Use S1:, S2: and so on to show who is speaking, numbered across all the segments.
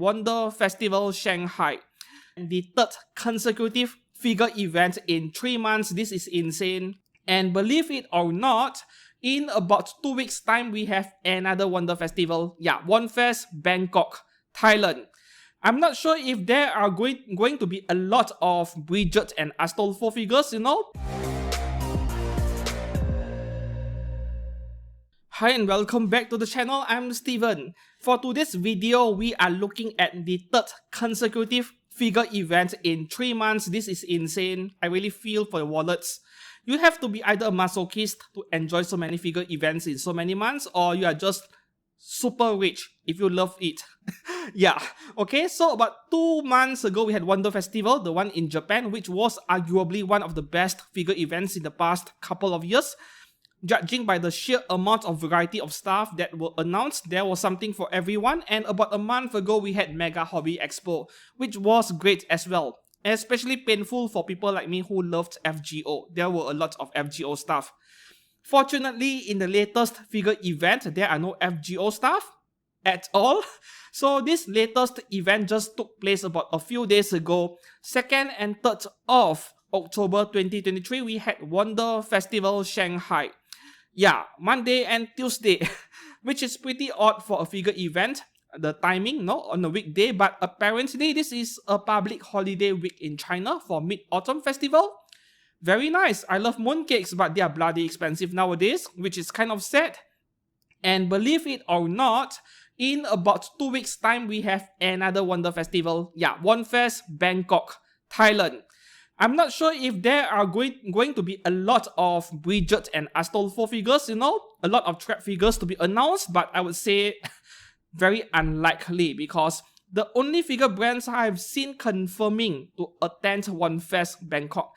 S1: Wonder Festival Shanghai, the third consecutive figure event in 3 months. This is insane. And believe it or not, in about 2 weeks time, we have another Wonder Festival. Yeah, Wonfest Bangkok, Thailand. I'm not sure if there are going to be a lot of Bridget and Astolfo figures, you know. Hi and welcome back to the channel. I'm Steven. For today's video, we are looking at the third consecutive figure event in 3 months. This is insane. I really feel for your wallets. You have to be either a masochist to enjoy so many figure events in so many months, or you are just super rich if you love it. Yeah, okay, so about 2 months ago we had Wonder Festival, the one in Japan, which was arguably one of the best figure events in the past couple of years. Judging by the sheer amount of variety of stuff that were announced, there was something for everyone. And about a month ago we had Mega Hobby Expo, which was great as well. Especially painful for people like me who loved FGO. There were a lot of FGO stuff. Fortunately, in the latest figure event, there are no FGO stuff at all. So this latest event just took place about a few days ago. 2nd and 3rd of October 2023, we had Wonder Festival Shanghai. Yeah, Monday and Tuesday, which is pretty odd for a figure event. The timing, no, on a weekday, but apparently this is a public holiday week in China for Mid-Autumn Festival. Very nice. I love mooncakes, but they are bloody expensive nowadays, which is kind of sad. And believe it or not, in about 2 weeks time, we have another Wonder Festival. Yeah, Wonfest Bangkok, Thailand. I'm not sure if there are going to be a lot of Bridget and Astolfo figures, you know, a lot of trap figures to be announced, but I would say very unlikely because the only figure brands I've seen confirming to attend Wonfest Bangkok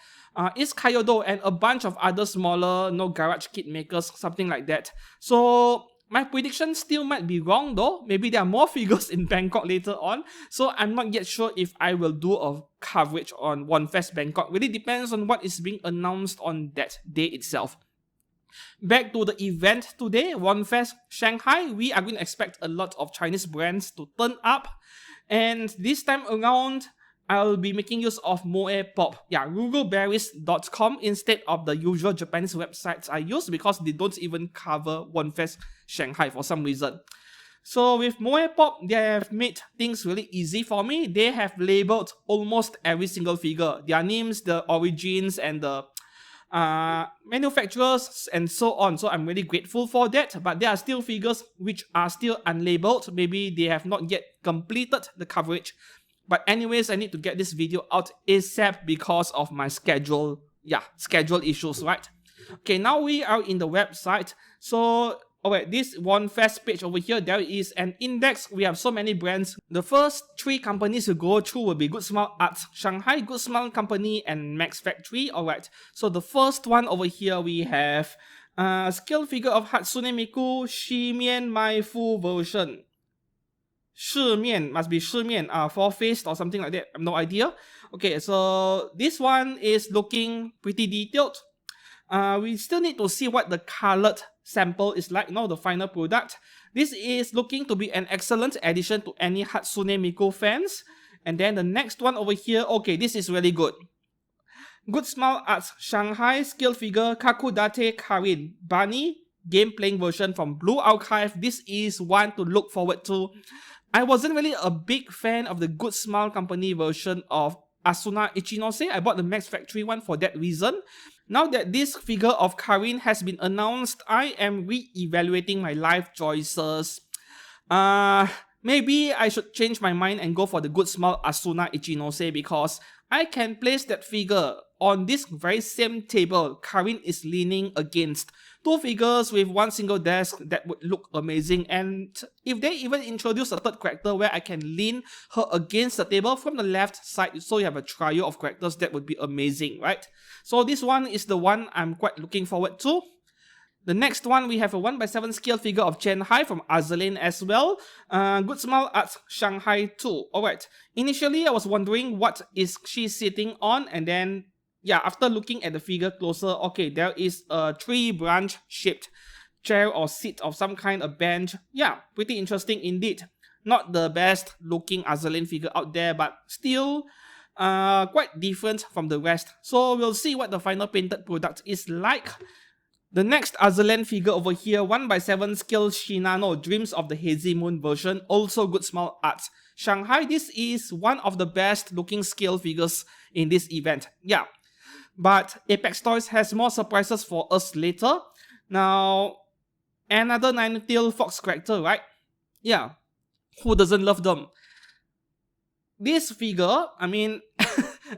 S1: is Kyoto and a bunch of other smaller, garage kit makers, something like that. So my prediction still might be wrong though. Maybe there are more figures in Bangkok later on. So I'm not yet sure if I will do a coverage on Wonfest Bangkok. Really depends on what is being announced on that day itself. Back to the event today, Wonfest Shanghai. We are going to expect a lot of Chinese brands to turn up. And this time around, I'll be making use of Moe Pop. Yeah, rugalberries.com instead of the usual Japanese websites I use because they don't even cover Wonfest Shanghai for some reason. So with Moe Pop, they have made things really easy for me. They have labeled almost every single figure, their names, the origins, and the manufacturers and so on. So I'm really grateful for that. But there are still figures which are still unlabeled. Maybe they have not yet completed the coverage. But anyways, I need to get this video out ASAP because of my schedule. Yeah, schedule issues, right? Okay, now we are in the website. So, alright, this Wonfest page over here, there is an index. We have so many brands. The first 3 companies to go through will be Good Smile Arts Shanghai, Good Smile Company, and Max Factory. Alright, so the first one over here, we have scale figure of Hatsune Miku Shimian Mai Fu version. Shimian, must be Shimian, 4-faced or something like that, I have no idea. Okay, so this one is looking pretty detailed. We still need to see what the colored sample is like, the final product. This is looking to be an excellent addition to any Hatsune Miku fans. And then the next one over here, okay, this is really good. Good Smile Arts Shanghai scale figure Kakudate Karin Bunny game playing version from Blue Archive. This is one to look forward to. I wasn't really a big fan of the Good Smile Company version of Asuna Ichinose. I bought the Max Factory one for that reason. Now that this figure of Karin has been announced, I am re-evaluating my life choices. Maybe I should change my mind and go for the Good Smile Asuna Ichinose because I can place that figure on this very same table Karin is leaning against. 2 figures with 1 single desk that would look amazing, and if they even introduce a third character where I can lean her against the table from the left side so you have a trio of characters, that would be amazing, right? So this one is the one I'm quite looking forward to. The next one, we have a 1x7 scale figure of Shanghai from Azur Lane as well. Good Smile Arts Shanghai 2. Alright, initially I was wondering what is she sitting on, and then yeah, after looking at the figure closer, okay, there is a 3-branch shaped chair or seat of some kind, a bench. Yeah, pretty interesting indeed. Not the best looking Azur Lane figure out there, but still quite different from the rest. So we'll see what the final painted product is like. The next Azur Lane figure over here, 1x7 scale Shinano, Dreams of the Hazy Moon version, also good small art. Shanghai, this is one of the best looking scale figures in this event. Yeah, but Apex Toys has more surprises for us later. Now, another Ninetale Fox character, right? Yeah, who doesn't love them? This figure, I mean,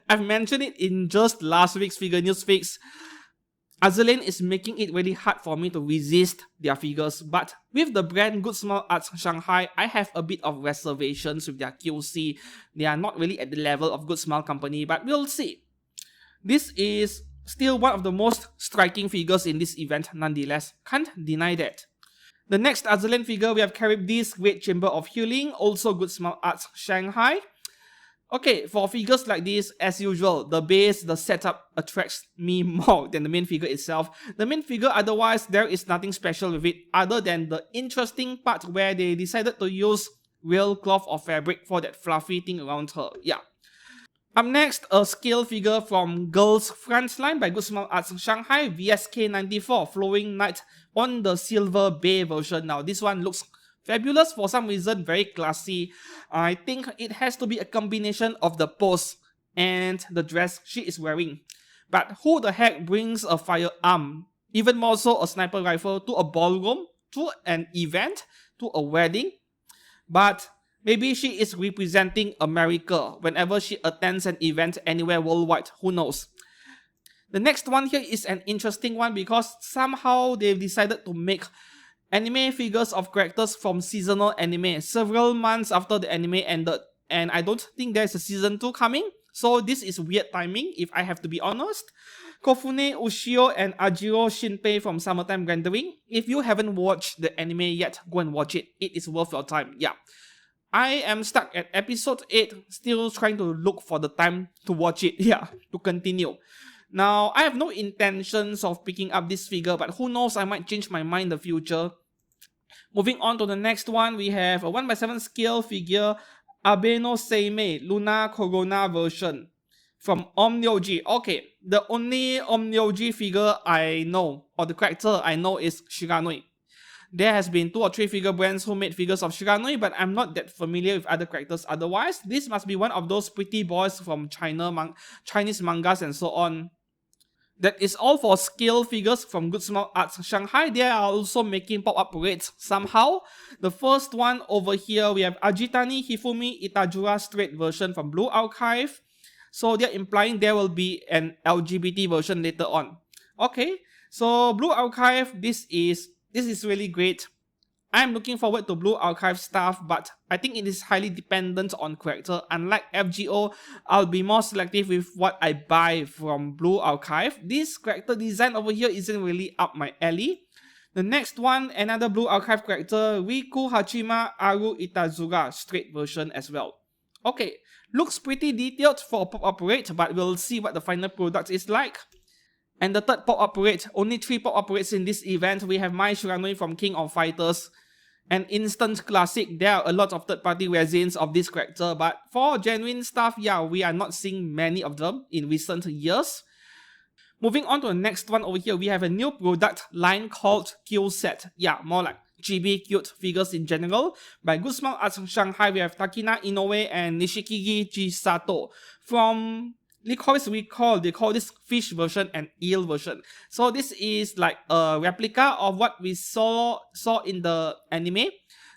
S1: I've mentioned it in just last week's Figure News Fix. Azur Lane is making it really hard for me to resist their figures, but with the brand Good Small Arts Shanghai, I have a bit of reservations with their QC. They are not really at the level of Good Smile Company, but we'll see. This is still one of the most striking figures in this event nonetheless, can't deny that. The next Azur Lane figure, we have Charybdis Great Chamber of Healing, also Good Smile Arts Shanghai. Okay, for figures like this, as usual, the base, the setup attracts me more than the main figure itself. The main figure, otherwise, there is nothing special with it other than the interesting part where they decided to use real cloth or fabric for that fluffy thing around her. Yeah. Up next, a scale figure from Girls Frontline by Good Smile Arts Shanghai, VSK94, Flowing Night on the Silver Bay version. Now, this one looks fabulous for some reason, very classy. I think it has to be a combination of the pose and the dress she is wearing. But who the heck brings a firearm, even more so a sniper rifle, to a ballroom, to an event, to a wedding? But maybe she is representing America whenever she attends an event anywhere worldwide, who knows. The next one here is an interesting one because somehow they've decided to make anime figures of characters from seasonal anime several months after the anime ended, and I don't think there's a season 2 coming, so this is weird timing if I have to be honest. Kofune Ushio and Ajiro Shinpei from Summertime Rendering. If you haven't watched the anime yet, go and watch it. It is worth your time. Yeah. I am stuck at episode 8, still trying to look for the time to watch it. Yeah, to continue. Now, I have no intentions of picking up this figure, but who knows, I might change my mind in the future. Moving on to the next one, we have a 1x7 scale figure, Abeno Seimei Luna Corona version from Omnyoji. Okay, the only Omnyoji figure I know, or the character I know, is Shiranui. There has been 2 or 3 figure brands who made figures of Shiranui, but I'm not that familiar with other characters otherwise. This must be one of those pretty boys from Chinese mangas and so on. That is all for scale figures from Good Smile Arts Shanghai. They are also making pop-up raids somehow. The first one over here, we have Ajitani Hifumi Itajura straight version from Blue Archive. So they're implying there will be an LGBT version later on. Okay, so Blue Archive, this is really great. I'm looking forward to Blue Archive stuff, but I think it is highly dependent on character. Unlike FGO, I'll be more selective with what I buy from Blue Archive. This character design over here isn't really up my alley. The next one, another Blue Archive character, Riku Hachima Aru Itazura, straight version as well. Okay, looks pretty detailed for a pop-up raid, but we'll see what the final product is like. And the third pop-up raid, only 3 pop-up raids in this event. We have Mai Shiranui from King of Fighters, an instant classic. There are a lot of third-party resins of this character, but for genuine stuff, yeah, we are not seeing many of them in recent years. Moving on to the next one over here, we have a new product line called Q Set. Yeah, more like chibi cute figures in general. By Good Smile Arts Shanghai, we have Takina Inoue and Nishikigi Chisato. From Licorice Recall, they call this fish version and eel version. So this is like a replica of what we saw in the anime.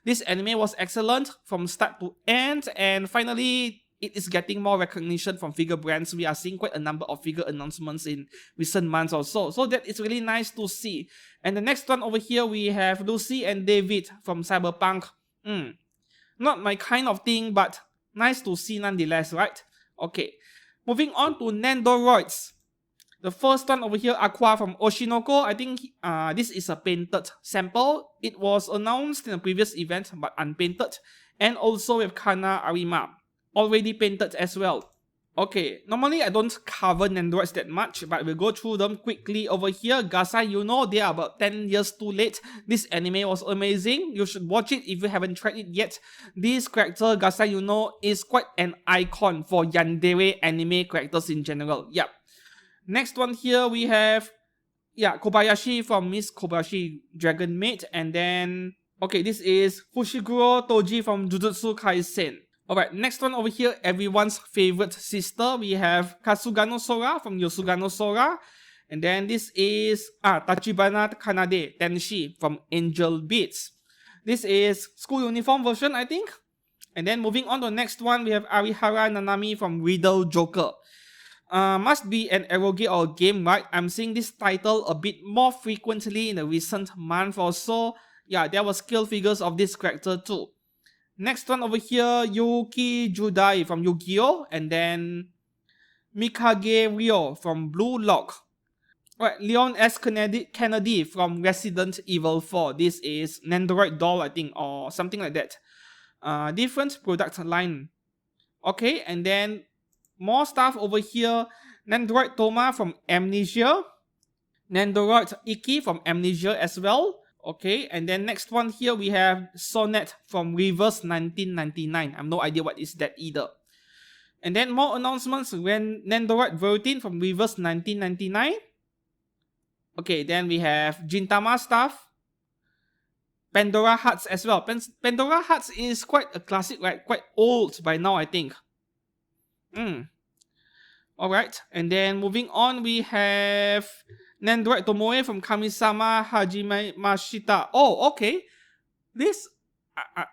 S1: This anime was excellent from start to end, and finally it is getting more recognition from figure brands. We are seeing quite a number of figure announcements in recent months or so. So that is really nice to see. And the next one over here, we have Lucy and David from Cyberpunk. Not my kind of thing, but nice to see nonetheless, right? Okay. Moving on to Nandoroids. The first one over here, Aqua from Oshinoko. I think this is a painted sample. It was announced in a previous event, but unpainted. And also with Kana Arima, already painted as well. Okay, normally I don't cover Nendoroids that much, but we'll go through them quickly over here. Gasai, you know, they are about 10 years too late. This anime was amazing. You should watch it if you haven't tried it yet. This character, Gasai, you know, is quite an icon for yandere anime characters in general. Yep. Next one here, we have, Kobayashi from Miss Kobayashi Dragon Maid. And then, okay, this is Fushiguro Toji from Jujutsu Kaisen. Alright, next one over here, everyone's favorite sister. We have Kasugano Sora from Yosugano Sora. And then this is Tachibana Kanade Tenshi from Angel Beats. This is school uniform version, I think. And then moving on to the next one, we have Arihara Nanami from Riddle Joker. Must be an eroge or game, right? I'm seeing this title a bit more frequently in the recent month or so. Yeah, there were skill figures of this character too. Next one over here, Yuki Judai from Yu-Gi-Oh! And then Mikage Ryo from Blue Lock. Alright, Leon S. Kennedy from Resident Evil 4. This is Nendoroid doll, I think, or something like that. Different product line. Okay, and then more stuff over here. Nendoroid Toma from Amnesia. Nendoroid Iki from Amnesia as well. Okay, and then next one here we have Sonnet from Reverse 1999. I have no idea what is that either. And then more announcements when Nendoroid Vertin from Reverse 1999. Okay, then we have Gintama stuff. Pandora Hearts as well. Pandora Hearts is quite a classic, right? Quite old by now, I think. Alright, and then moving on we have Nendoroid Tomoe from Kamisama Hajime Mashita. Oh, okay. This,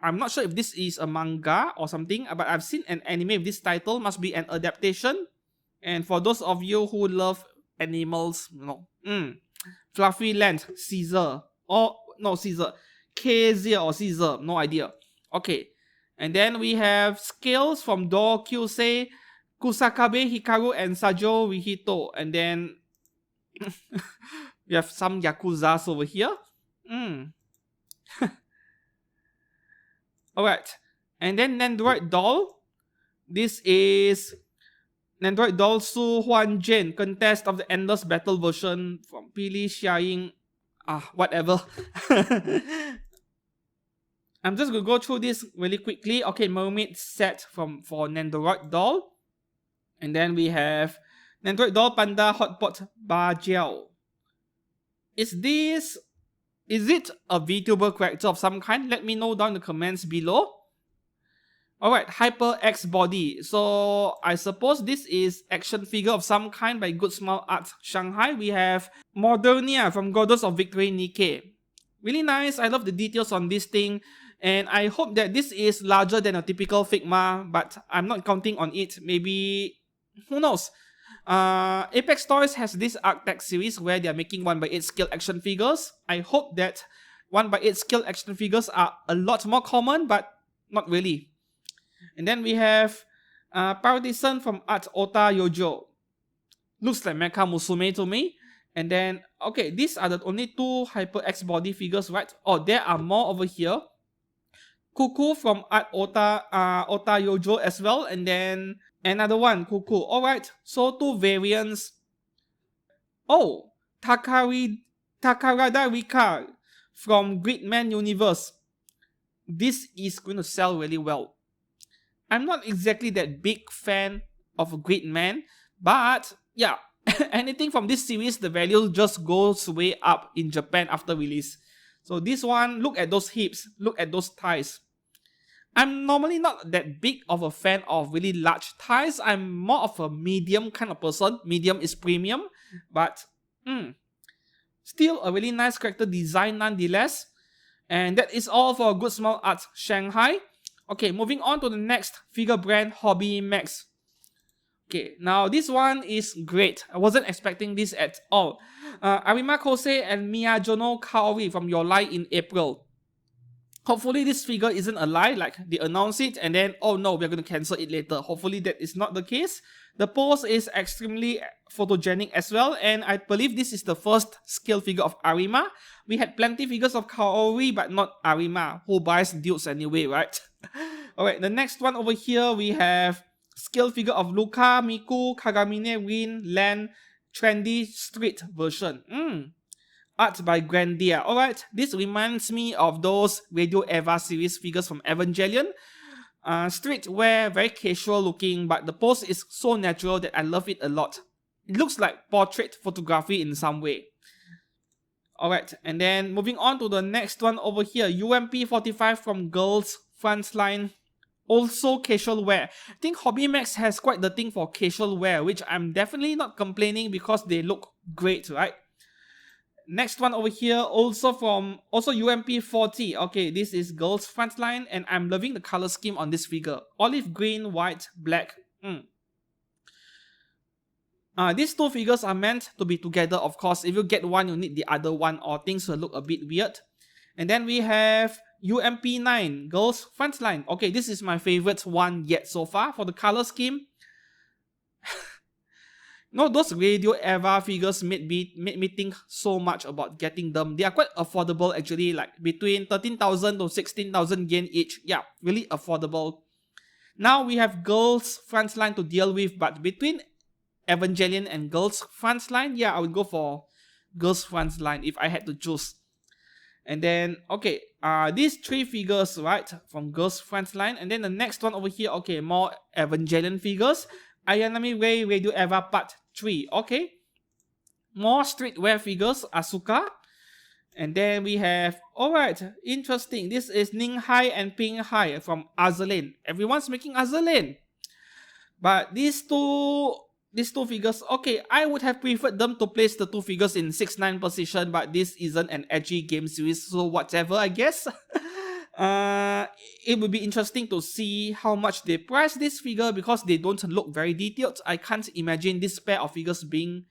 S1: I'm not sure if this is a manga or something, but I've seen an anime with this title. Must be an adaptation. And for those of you who love animals, Fluffy Land, Caesar. Oh, no, Caesar. Caesar or Caesar, no idea. Okay. And then we have Scales from Do Kyusei, Kusakabe Hikaru, and Sajo Rihito. And then we have some Yakuzas over here. Alright. And then Nendoroid Doll. This is Nendoroid Doll Su Huan Jin, Contest of the Endless Battle version from Pili Xiaoying. Whatever. I'm just going to go through this really quickly. Okay, Mermaid set for Nendoroid Doll. And then we have Nendoroid Doll Panda Hotpot Bajiao. Is it a VTuber character of some kind? Let me know down in the comments below. Alright, Hyper X Body. So I suppose this is action figure of some kind by Good Smile Art Shanghai. We have Modernia from Goddess of Victory Nikkei. Really nice. I love the details on this thing. And I hope that this is larger than a typical Figma, but I'm not counting on it. Maybe, who knows? Apex Toys has this Arctech series where they are making 1x8 scale action figures. I hope that 1x8 scale action figures are a lot more common, but not really. And then we have Partisan from Art Ota Yojo. Looks like Mecha Musume to me. And then, okay, these are the only two Hyper X Body figures, right? Oh, there are more over here. Cuckoo from Art Ota Yojo as well. And then another one, Cuckoo. Alright, so two variants. Oh, Takarada Rika from Gridman Universe. This is going to sell really well. I'm not exactly that big fan of Gridman, but yeah, anything from this series, the value just goes way up in Japan after release. So this one, look at those hips, look at those thighs. I'm normally not that big of a fan of really large thighs. I'm more of a medium kind of person. Medium is premium, but still a really nice character design nonetheless. And that is all for Good Smile Arts Shanghai. Okay, moving on to the next figure brand, Hobby Max. Okay, now this one is great. I wasn't expecting this at all. Arima Kosei and Miyajono Kaori from Your Lie in April. Hopefully this figure isn't a lie, like they announce it and then, oh no, we're going to cancel it later. Hopefully that is not the case. The pose is extremely photogenic as well, and I believe this is the first scale figure of Arima. We had plenty figures of Kaori, but not Arima. Who buys dudes anyway, right? Alright, the next one over here, we have scale figure of Luca, Miku, Kagamine, Rin, Len, trendy street version. Art by Grandia. Alright, this reminds me of those Radio Eva series figures from Evangelion. Streetwear, very casual looking, but the pose is so natural that I love it a lot. It looks like portrait photography in some way. Alright, and then moving on to the next one over here, UMP45 from Girls Frontline. Also casual wear. I think Hobby Max has quite the thing for casual wear, which I'm definitely not complaining because they look great, right? Next one over here, also UMP40. Okay, this is Girls Frontline, and I'm loving the color scheme on this figure. Olive green, white, black. These two figures are meant to be together, of course. If you get one, you need the other one, or things will look a bit weird. And then we have UMP9, Girls Frontline. Okay, this is my favorite one yet so far for the color scheme. No, those Radio Eva figures made me think so much about getting them. They are quite affordable actually, like between 13,000 to 16,000 yen each. Yeah, really affordable. Now we have Girls Frontline to deal with, but between Evangelion and Girls Frontline, yeah, I would go for Girls Frontline if I had to choose. And then, okay, these three figures, right, from Girls Frontline. And then the next one over here, okay, more Evangelion figures. Ayanami Rei Radio Eva Part 3, okay. More streetwear figures, Asuka. And then we have, alright, interesting. This is Ning Hai and Ping Hai from Azur Lane. Everyone's making Azur Lane. But these two figures, okay, I would have preferred them to place the two figures in 6-9 position, but this isn't an edgy game series, so whatever, I guess. It would be interesting to see how much they price this figure because they don't look very detailed. I can't imagine this pair of figures being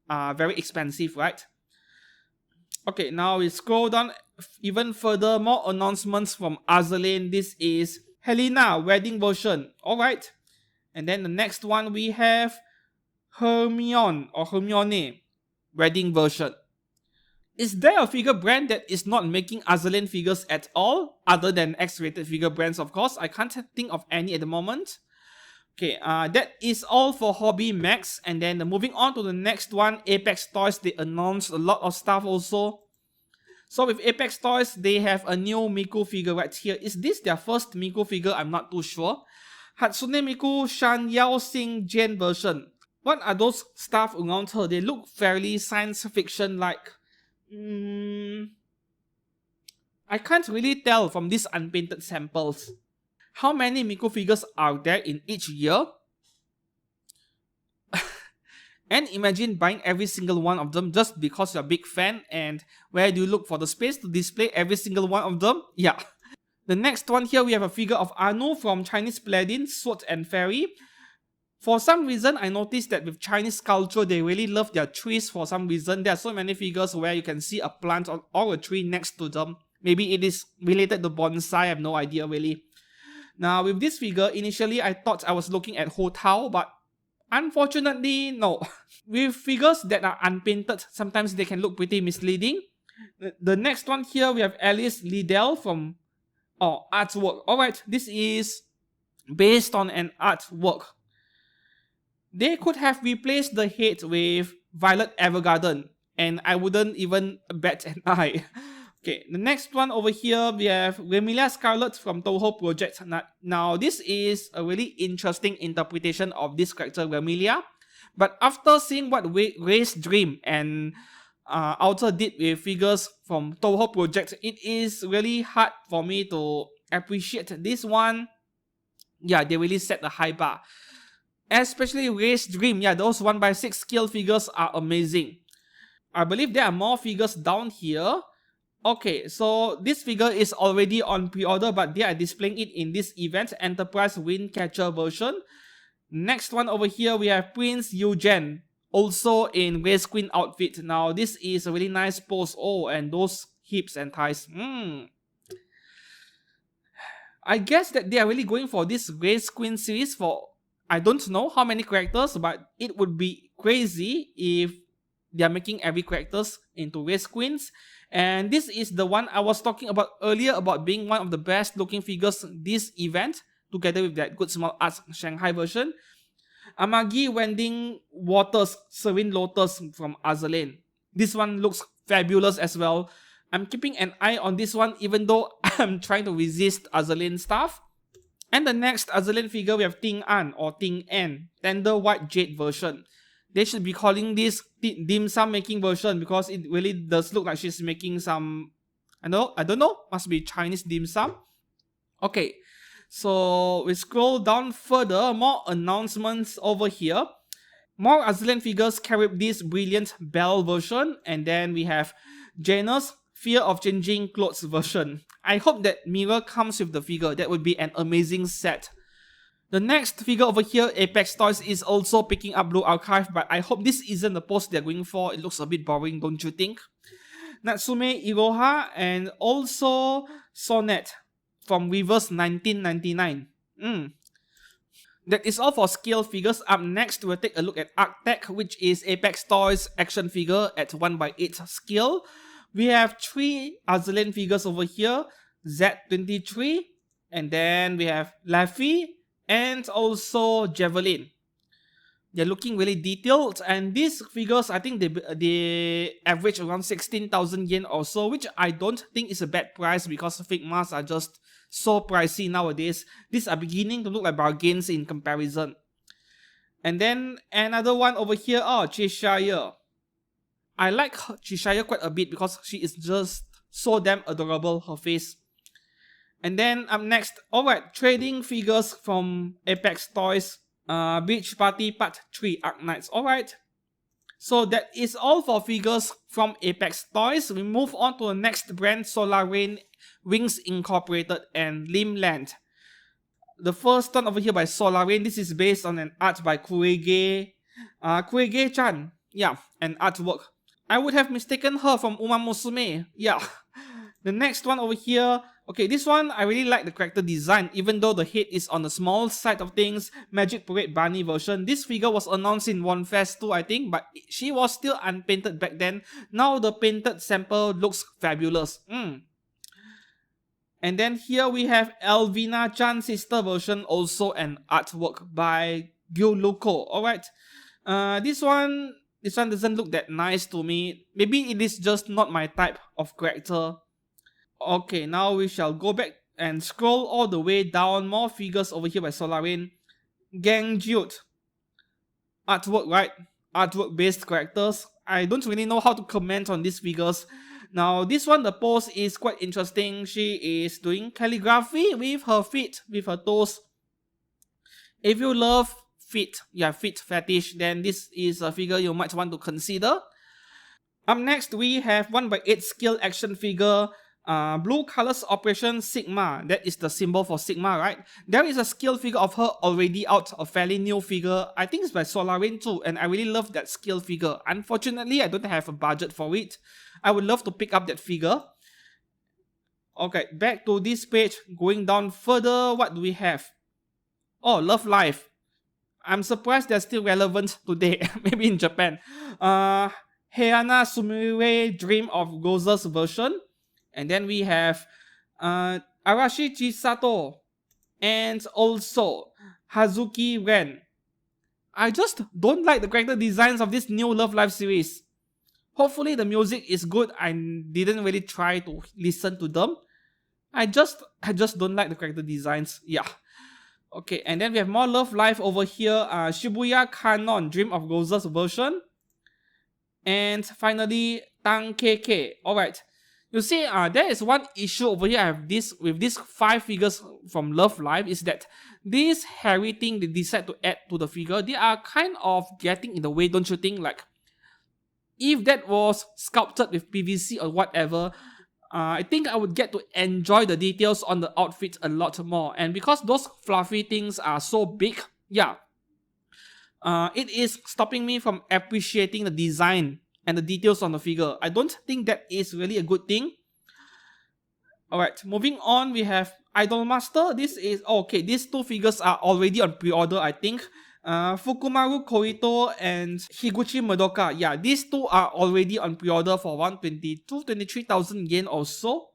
S1: very expensive, right? Okay, now we scroll down even further, more announcements from Azur Lane. This is Helena wedding version, alright. And then the next one we have Hermione wedding version. Is there a figure brand that is not making Azur Lane figures at all, other than X-rated figure brands, of course? I can't think of any at the moment. Okay, that is all for Hobby Max. And then moving on to the next one, Apex Toys. They announced a lot of stuff also. So with Apex Toys, they have a new Miku figure right here. Is this their first Miku figure? I'm not too sure. Hatsune Miku Shan Yao Xing Gen version. What are those stuff around her? They look fairly science fiction-like. I can't really tell from these unpainted samples. How many Miku figures are there in each year? And imagine buying every single one of them just because you're a big fan, and where do you look for the space to display every single one of them? Yeah. The next one here, we have a figure of Anu from Chinese Paladin, Sword and Fairy. For some reason, I noticed that with Chinese culture, they really love their trees for some reason. There are so many figures where you can see a plant or a tree next to them. Maybe it is related to bonsai, I have no idea really. Now, with this figure, initially I thought I was looking at Ho Tao, but unfortunately, no. With figures that are unpainted, sometimes they can look pretty misleading. The next one here, we have Alice Liddell from artwork. Alright, this is based on an artwork. They could have replaced the head with Violet Evergarden, and I wouldn't even bat an eye. Okay, the next one over here, we have Remilia Scarlet from Toho Project. Now, this is a really interesting interpretation of this character, Remilia. But after seeing what Ray's Dream and Outer did with figures from Toho Project, it is really hard for me to appreciate this one. Yeah, they really set a high bar. Especially Ray's Dream, yeah, those 1x6 scale figures are amazing. I believe there are more figures down here. Okay, so this figure is already on pre-order, but they are displaying it in this event, Enterprise Windcatcher version. Next one over here, we have Prince Eugen, also in Race Queen outfit. Now, this is a really nice pose. Oh, and those hips and thighs. I guess that they are really going for this Race Queen series for I don't know how many characters, but it would be crazy if they are making every characters into race queens. And this is the one I was talking about earlier about being one of the best looking figures this event. together with that Good Small Arts Shanghai version. Amagi Wending Waters Serene Lotus from Azur Lane. This one looks fabulous as well. I'm keeping an eye on this one even though I'm trying to resist Azur Lane stuff. And the next Azur Lane figure, we have Ting An or Ting An, Tender White Jade version. They should be calling this dim sum making version because it really does look like she's making some, I don't know, must be Chinese dim sum. Okay, so we scroll down further, more announcements over here. More Azur Lane figures carry this brilliant Belle version, and then we have Janus Fear of Changing Clothes version. I hope that mirror comes with the figure. That would be an amazing set. The next figure over here, Apex Toys, is also picking up Blue Archive, but I hope this isn't the post they're going for. It looks a bit boring, don't you think? Natsume Iroha and also Sonnet from Reverse 1999. That is all for scale figures. Up next, we'll take a look at Arctech, which is Apex Toys action figure at 1/8 scale. We have 3 Azur Lane figures over here, Z23, and then we have Laffy, and also Javelin. They're looking really detailed, and these figures, I think they average around 16,000 yen or so, which I don't think is a bad price because Figmas are just so pricey nowadays. These are beginning to look like bargains in comparison. And then another one over here, Cheshire. I like Cheshire quite a bit because she is just so damn adorable, her face. And then up next, alright, trading figures from Apex Toys, Beach Party Part 3 Arknights. Alright, so that is all for figures from Apex Toys. We move on to the next brand, Solar Rain, Wings Incorporated, and Limland. The first one over here by Solar Rain. This is based on an art by Kuege-chan. Yeah, an artwork. I would have mistaken her from Uma Musume. Yeah. The next one over here. Okay, this one, I really like the character design, even though the head is on the small side of things. Magic Parade Bunny version. This figure was announced in Wonder Festival 2, I think, but she was still unpainted back then. Now the painted sample looks fabulous. And then here we have Elvina Chan's sister version, also an artwork by Gyuluko. Alright. This one doesn't look that nice to me. Maybe it is just not my type of character. Okay, now we shall go back and scroll all the way down. More figures over here by Solar Rain. Gangjut. Artwork, right? Artwork based characters. I don't really know how to comment on these figures. Now this one, the pose is quite interesting. She is doing calligraphy with her feet, with her toes. If you love feet fetish, then this is a figure you might want to consider. Up next, we have 1/8 scale action figure, Blue Colors Operation Sigma. That is the symbol for Sigma, right? There is a scale figure of her already out, a fairly new figure. I think it's by Solar Rain too, and I really love that scale figure. Unfortunately, I don't have a budget for it. I would love to pick up that figure. Okay, back to this page. Going down further, what do we have? Oh, Love Life. I'm surprised they're still relevant today, maybe in Japan. Heiana Sumire Dream of Goza's version. And then we have Arashi Chisato and also Hazuki Ren. I just don't like the character designs of this new Love Live series. Hopefully the music is good. I didn't really try to listen to them. I just don't like the character designs. Yeah. Okay, and then we have more Love Live over here. Shibuya Canon Dream of Goza's version. And finally, Tang KK. Alright. You see, there is one issue over here I have with these 5 figures from Love Live is that this hairy thing they decide to add to the figure, they are kind of getting in the way, don't you think? Like, if that was sculpted with PVC or whatever, I think I would get to enjoy the details on the outfit a lot more. And because those fluffy things are so big, yeah, it is stopping me from appreciating the design and the details on the figure. I don't think that is really a good thing. Alright, moving on, we have Idolmaster. This is, okay, these 2 figures are already on pre-order, I think. Fukumaru Korito and Higuchi Madoka. Yeah, these 2 are already on pre-order for 23,000 yen or so.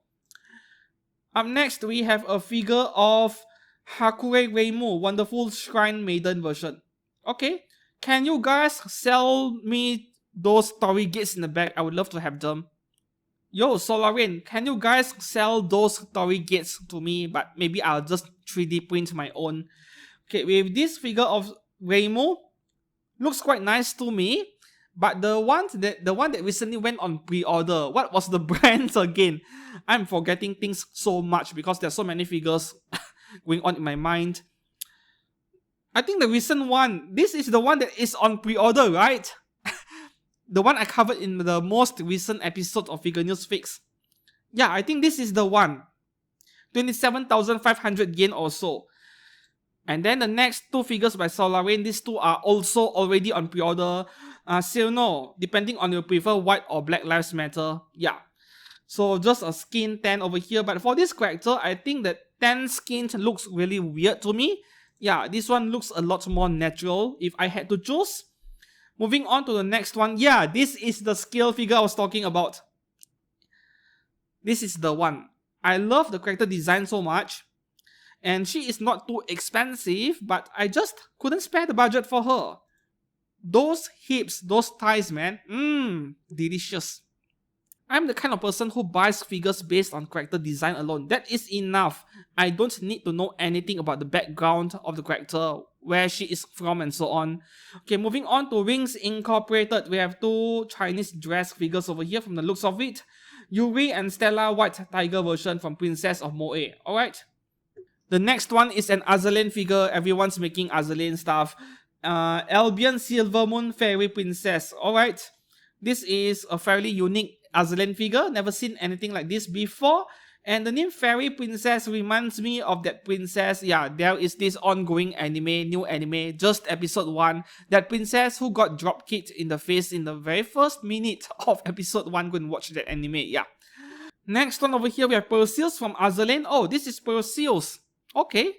S1: Up next, we have a figure of Hakure Reimu, Wonderful Shrine Maiden version. Okay, can you guys sell me those story gates in the back? I would love to have them. Yo, Solarin, can you guys sell those story gates to me? But maybe I'll just 3D print my own. Okay, with this figure of Reimu, looks quite nice to me. But the one that recently went on pre-order, what was the brand again? I'm forgetting things so much because there's so many figures going on in my mind. I think the recent one, this is the one that is on pre-order, right? The one I covered in the most recent episode of Figure News Fix. Yeah, I think this is the one. 27,500 yen or so. And then the next two figures by Solarain, these two are also already on pre-order. Still no, depending on you prefer white or Black Lives Matter. Yeah. So just a skin 10 over here. But for this character, I think that 10 skin looks really weird to me. Yeah, this one looks a lot more natural if I had to choose. Moving on to the next one. Yeah, this is the scale figure I was talking about. This is the one. I love the character design so much. And she is not too expensive, but I just couldn't spare the budget for her. Those hips, those thighs, man. Delicious. I'm the kind of person who buys figures based on character design alone. That is enough. I don't need to know anything about the background of the character, where she is from and so on. Okay, moving on to Wings Incorporated. We have two Chinese dress figures over here from the looks of it. Yuri and Stella White Tiger version from Princess of Moe. Alright. The next one is an Azur Lane figure. Everyone's making Azur Lane stuff. Albion Silver Moon Fairy Princess. Alright. This is a fairly unique Azur Lane figure. Never seen anything like this before. And the name Fairy Princess reminds me of that princess. Yeah, there is this ongoing anime, new anime, just episode 1. That princess who got drop kicked in the face in the very first minute of episode 1. Go and watch that anime, yeah. Next one over here, we have Perseus from Azur Lane. Oh, this is Perseus. Okay.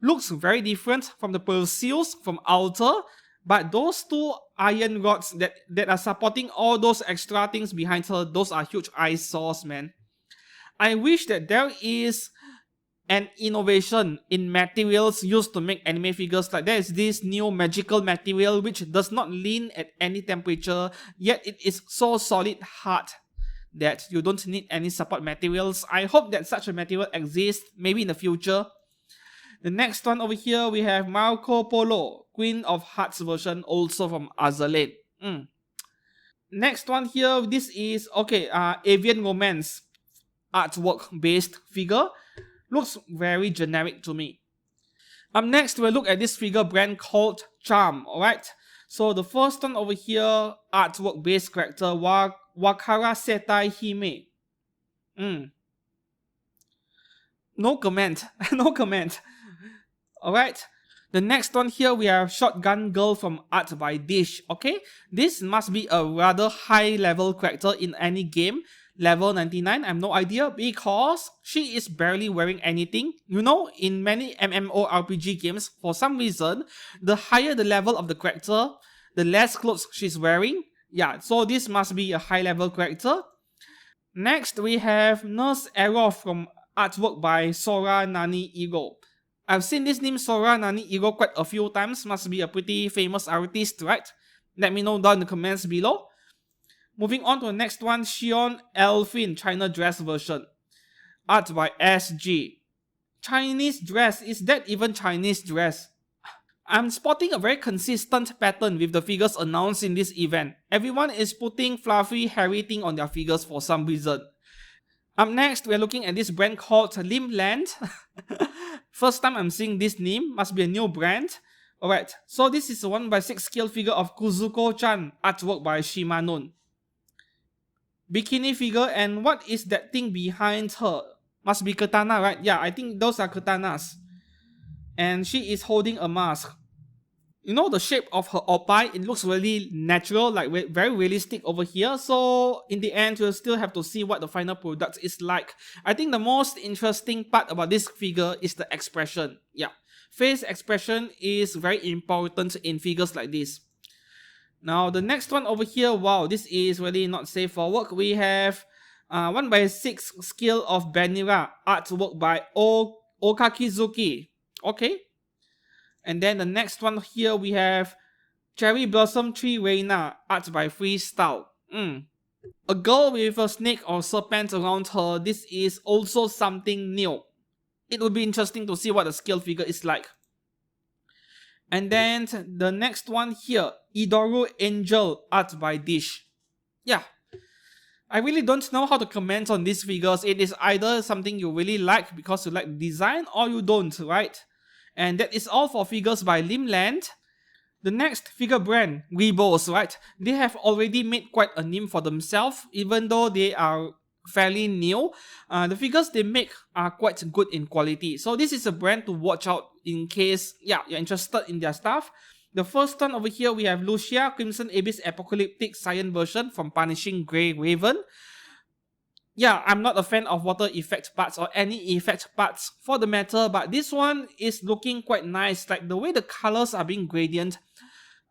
S1: Looks very different from the Perseus from Alter. But those two iron rods that are supporting all those extra things behind her, those are huge eyesores, man. I wish that there is an innovation in materials used to make anime figures. Like there is this new magical material which does not lean at any temperature, yet it is so solid hard that you don't need any support materials. I hope that such a material exists, maybe in the future. The next one over here, we have Marco Polo, Queen of Hearts version, also from Azur Lane. Next one here, this is, okay, Avian Romance artwork based figure. Looks very generic to me. Up next, we'll look at this figure brand called Charm, alright? So the first one over here, artwork based character, Wakara Setai Hime. No comment, no comment. Alright. The next one here, we have Shotgun Girl from Art by Dish, okay? This must be a rather high level character in any game. Level 99, I have no idea, because she is barely wearing anything. You know, in many MMORPG games, for some reason, the higher the level of the character, the less clothes she's wearing. Yeah, so this must be a high level character. Next, we have Nurse Arrow from artwork by Sora Nani Iro. I've seen this name Sora Nani Iro quite a few times. Must be a pretty famous artist, right? Let me know down in the comments below. Moving on to the next one, Xion Elfin China dress version. Art by SG. Chinese dress, is that even Chinese dress? I'm spotting a very consistent pattern with the figures announced in this event. Everyone is putting fluffy, hairy thing on their figures for some reason. Up next, we're looking at this brand called Limland. First time I'm seeing this name, must be a new brand. Alright, so this is a 1x6 scale figure of Kuzuko-chan, artwork by Shimanon. Bikini figure, and what is that thing behind her? Must be katana, right? Yeah, I think those are katanas. And she is holding a mask. You know the shape of her oppai, it looks really natural, like very realistic over here. So in the end, we'll still have to see what the final product is like. I think the most interesting part about this figure is the expression. Yeah, face expression is very important in figures like this. Now the next one over here, wow, this is really not safe for work. We have 1x6 scale of Vanilla, artwork by Okakizuki. Okay. And then the next one here we have Cherry Blossom Tree Reina, art by Freestyle. A girl with a snake or serpent around her. This is also something new. It will be interesting to see what the scale figure is like. And then the next one here, Idoru Angel, art by Dish. Yeah, I really don't know how to comment on these figures. It is either something you really like because you like the design or you don't, right? And that is all for figures by Limland. The next figure brand, Weebos, right? They have already made quite a name for themselves, even though they are fairly new. The figures they make are quite good in quality. So this is a brand to watch out in case, you're interested in their stuff. The first one over here, we have Lucia, Crimson Abyss Apocalyptic Cyan version from Punishing Grey Raven. Yeah, I'm not a fan of water effect parts or any effect parts for the matter, but this one is looking quite nice. Like the way the colors are being gradient.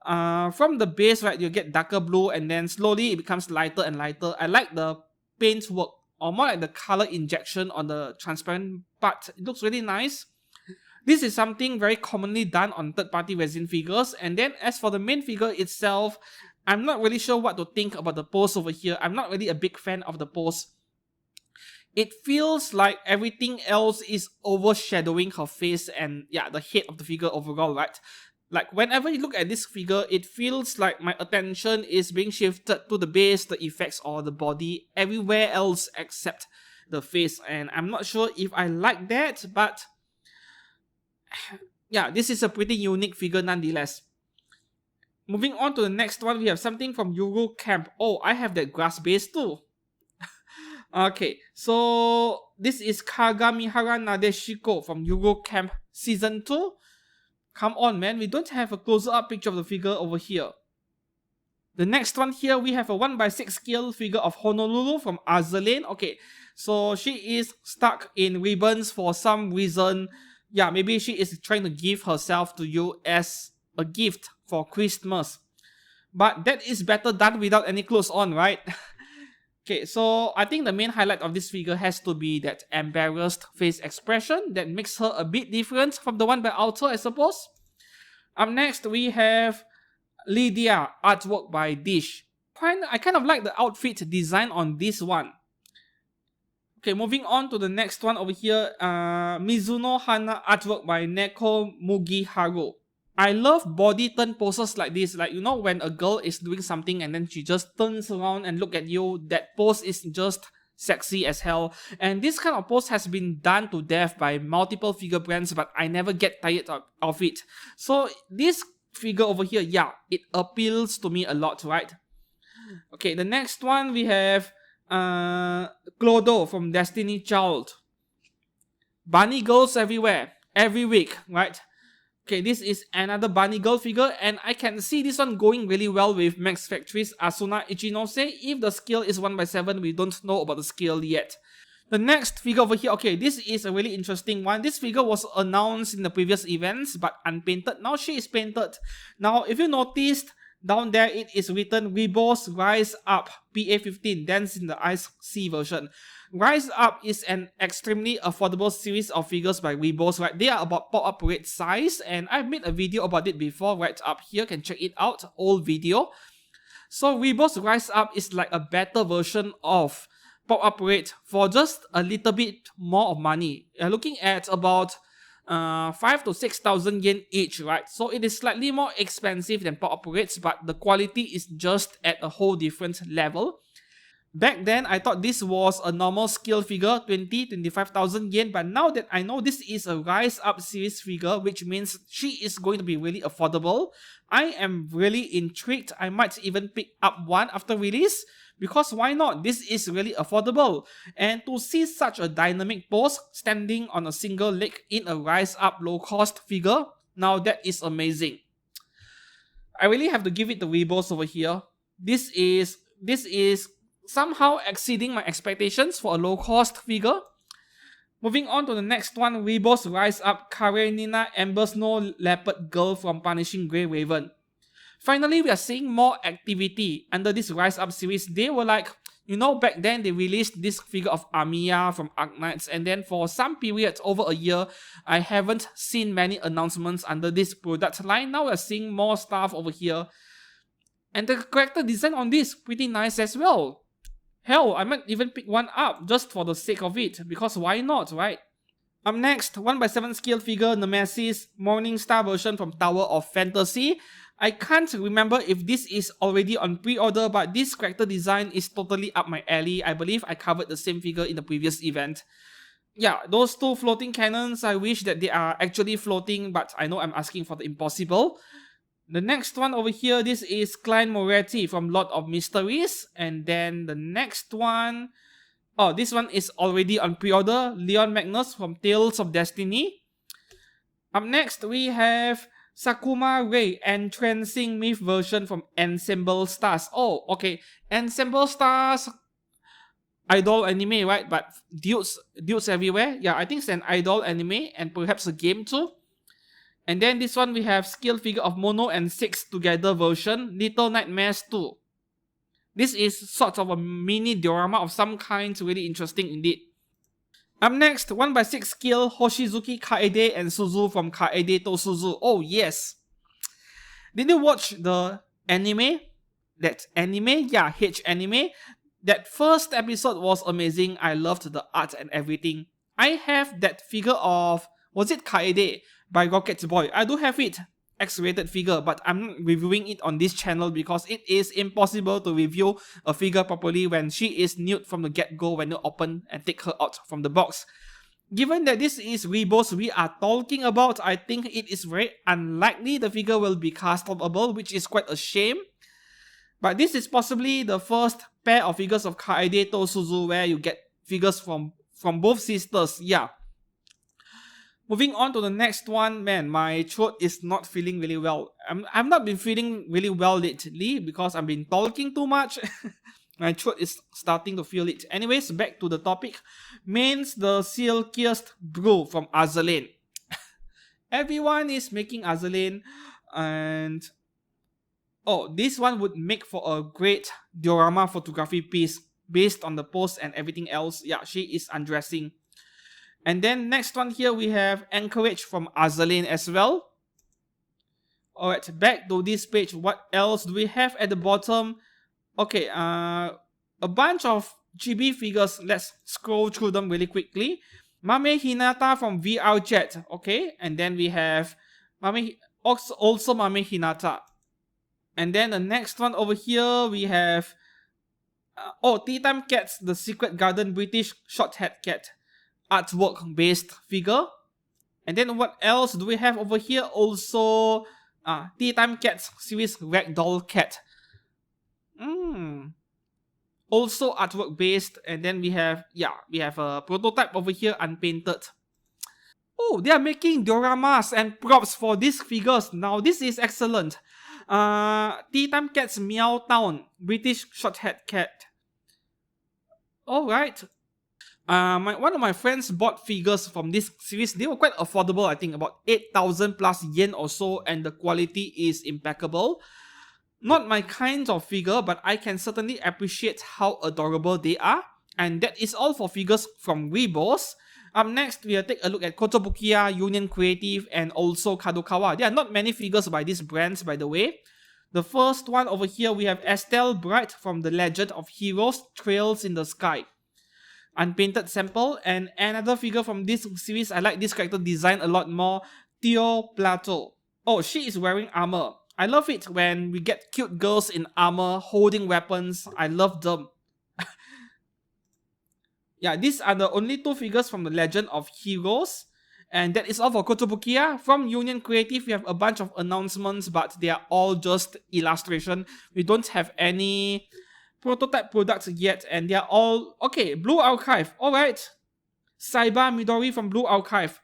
S1: From the base, right, you get darker blue and then slowly it becomes lighter and lighter. I like the paint work, or more like the color injection on the transparent part. It looks really nice. This is something very commonly done on third-party resin figures. And then as for the main figure itself, I'm not really sure what to think about the pose over here. I'm not really a big fan of the pose. It feels like everything else is overshadowing her face and the head of the figure overall, right? Like whenever you look at this figure, it feels like my attention is being shifted to the base, the effects, or the body, everywhere else except the face. And I'm not sure if I like that, but yeah, this is a pretty unique figure nonetheless. Moving on to the next one, we have something from Yuru Camp. Oh, I have that grass base too. Okay, so this is Kagamihara Nadeshiko from Yuru Camp Season 2. Come on, man, we don't have a closer-up picture of the figure over here. The next one here, we have a 1x6 scale figure of Honolulu from Azur Lane. Okay, so she is stuck in ribbons for some reason. Yeah, maybe she is trying to give herself to you as a gift for Christmas. But that is better done without any clothes on, right? Okay, so I think the main highlight of this figure has to be that embarrassed face expression that makes her a bit different from the one by Alto, I suppose. Up next, we have Lydia, artwork by Dish. I kind of like the outfit design on this one. Okay, moving on to the next one over here, Mizuno Hana, artwork by Neko Mugiharu. I love body turn poses like this, like, you know, when a girl is doing something and then she just turns around and look at you. That pose is just sexy as hell. And this kind of pose has been done to death by multiple figure brands, but I never get tired of it. So this figure over here, it appeals to me a lot, right? Okay, the next one we have Clodo from Destiny Child. Bunny girls everywhere, every week, right? Okay, this is another bunny girl figure, and I can see this one going really well with Max Factory's Asuna Ichinose. If the scale is 1x7, we don't know about the scale yet. The next figure over here, okay, this is a really interesting one. This figure was announced in the previous events, but unpainted. Now she is painted. Now, if you noticed, down there it is written Weebos Rise Up PA15 Dance in the Ice C version. Rise Up is an extremely affordable series of figures by Weebos, right? They are about pop-up parade size, and I've made a video about it before right up here. Can check it out, old video. So Weebos Rise Up is like a better version of pop-up parade for just a little bit more of money. You're looking at about 5,000 to 6,000 yen each, right? So it is slightly more expensive than pop-up parades, but the quality is just at a whole different level. Back then, I thought this was a normal scale figure, 25,000 yen, but now that I know this is a Rise Up series figure, which means she is going to be really affordable, I am really intrigued. I might even pick up one after release, because why not? This is really affordable. And to see such a dynamic pose standing on a single leg in a Rise Up low-cost figure, now that is amazing. I really have to give it to Weebos over here. This is somehow exceeding my expectations for a low-cost figure. Moving on to the next one, Weebos Rise Up Karenina Amber Snow Leopard Girl from Punishing Grey Raven. Finally, we are seeing more activity under this Rise Up series. They were like, You know, back then they released this figure of Amiya from Arknights, and then for some period over a year, I haven't seen many announcements under this product line. Now we're seeing more stuff over here. And the character design on this, pretty nice as well. Hell, I might even pick one up just for the sake of it, because why not, right? Up next, 1x7 scale figure Nemesis Morningstar version from Tower of Fantasy. I can't remember if this is already on pre-order, but this character design is totally up my alley. I believe I covered the same figure in the previous event. Yeah, those two floating cannons, I wish that they are actually floating, but I know I'm asking for the impossible. The next one over here, this is Klein Moretti from Lord of Mysteries. And then the next one, oh, this one is already on pre-order, Leon Magnus from Tales of Destiny. Up next, we have Sakuma Rei Entrancing Myth version from Ensemble Stars. Oh, okay. Ensemble Stars, idol anime, right? But dudes everywhere. Yeah, I think it's an idol anime and perhaps a game too. And then this one we have scale figure of Mono and Six together version, Little Nightmares 2. This is sort of a mini diorama of some kind, really interesting indeed. Up next, 1x6 scale Hoshizuki Kaede and Suzu from Kaede to Suzu. Oh yes! Did you watch the anime? That anime? Yeah, H anime. That first episode was amazing. I loved the art and everything. I have that figure of, was it Kaede by Rocket Boy? I do have it, X-rated figure, but I'm not reviewing it on this channel because it is impossible to review a figure properly when she is nude from the get-go when you open and take her out from the box. Given that this is Rebos we are talking about, I think it is very unlikely the figure will be customable, which is quite a shame. But this is possibly the first pair of figures of Kaede to Suzu where you get figures from both sisters, yeah. Moving on to the next one, man, my throat is not feeling really well. I've not been feeling really well lately because I've been talking too much. My throat is starting to feel it. Anyways, back to the topic. Mains the Silkiest Brew from Azur Lane. Everyone is making Azur Lane, and oh, this one would make for a great diorama photography piece based on the pose and everything else. Yeah, she is undressing. And then next one here we have Anchorage from Azur Lane as well. Alright, back to this page. What else do we have at the bottom? Okay, a bunch of GB figures. Let's scroll through them really quickly. Mame Hinata from VR Jet. Okay, and then we have also Mame Hinata. And then the next one over here we have Tea Time Cats, the Secret Garden British Short Head Cat artwork based figure. And then what else do we have over here? Also Tea Time Cats series Ragdoll Cat. Also artwork based. And then we have a prototype over here, unpainted. Oh, they are making dioramas and props for these figures. Now this is excellent. Tea Time Cat's Meow Town, British Short Head Cat. Alright. One of my friends bought figures from this series. They were quite affordable, I think about 8,000 plus yen or so, and the quality is impeccable. Not my kind of figure, but I can certainly appreciate how adorable they are. And that is all for figures from Rebos. Up next, we'll take a look at Kotobukiya, Union Creative, and also Kadokawa. There are not many figures by these brands, by the way. The first one over here, we have Estelle Bright from The Legend of Heroes, Trails in the Sky. Unpainted sample. And another figure from this series, I like this character design a lot more, Theo Plato. Oh, she is wearing armor. I love it when we get cute girls in armor holding weapons. I love them. Yeah, these are the only two figures from The Legend of Heroes. And that is all for Kotobukiya. From Union Creative, we have a bunch of announcements, but they are all just illustration. We don't have any prototype products yet, and they are all... Okay, Blue Archive. Alright. Saiba Midori from Blue Archive.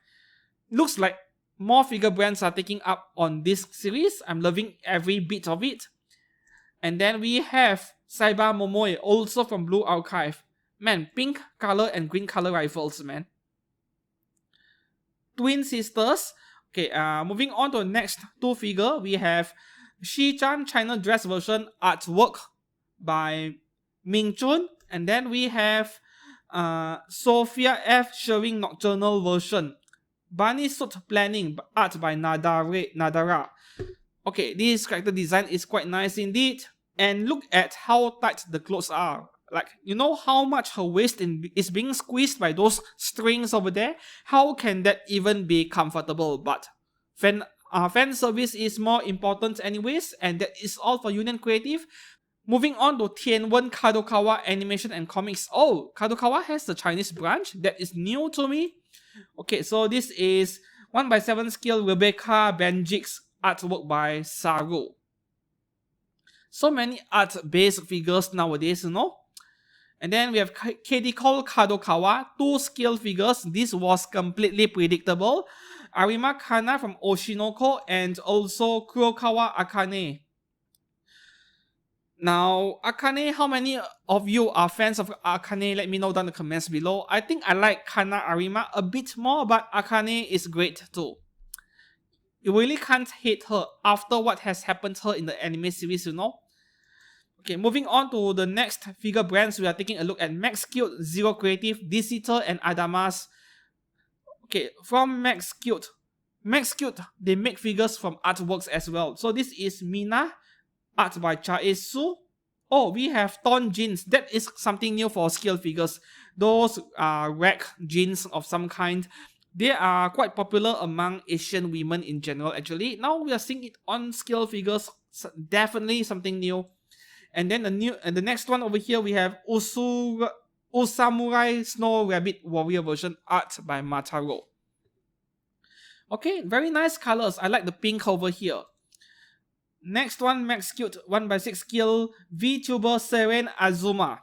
S1: Looks like more figure brands are taking up on this series. I'm loving every bit of it. And then we have Saiba Momoe, also from Blue Archive. Man, pink color and green color rifles, man. Twin sisters. Okay, moving on to the next two figure. We have Shi-chan China dress version artwork by Ming Chun. And then we have Sophia F showing nocturnal version. Bunny suit planning art by Nadara. Okay, this character design is quite nice indeed. And look at how tight the clothes are. Like, you know how much her waist is being squeezed by those strings over there? How can that even be comfortable? But fan service is more important anyways, and that is all for Union Creative. Moving on to Tianwen Kadokawa Animation and Comics. Oh, Kadokawa has the Chinese branch. That is new to me. Okay, so this is 1x7 scale Rebecca Benjik's artwork by Saru. So many art-based figures nowadays, you know. And then we have Katie Cole Kadokawa, 2 scale figures. This was completely predictable. Arima Kana from Oshinoko and also Kurokawa Akane. Now, Akane, how many of you are fans of Akane? Let me know down in the comments below. I think I like Kana Arima a bit more, but Akane is great too. You really can't hate her after what has happened to her in the anime series, you know. Okay, moving on to the next figure brands, we are taking a look at Max Cute, Zero Creative, Diciter, and Adamas. Okay, from Max Cute, they make figures from artworks as well. So this is Mina, art by Chaesu. Oh, we have torn jeans. That is something new for scale figures. Those rag jeans of some kind. They are quite popular among Asian women in general actually. Now we are seeing it on scale figures. Definitely something new. And then the next one over here we have Osamurai Snow Rabbit Warrior version, art by Mataro. Okay, very nice colors. I like the pink over here. Next one, Max Cute 1x6 scale VTuber Seren Azuma.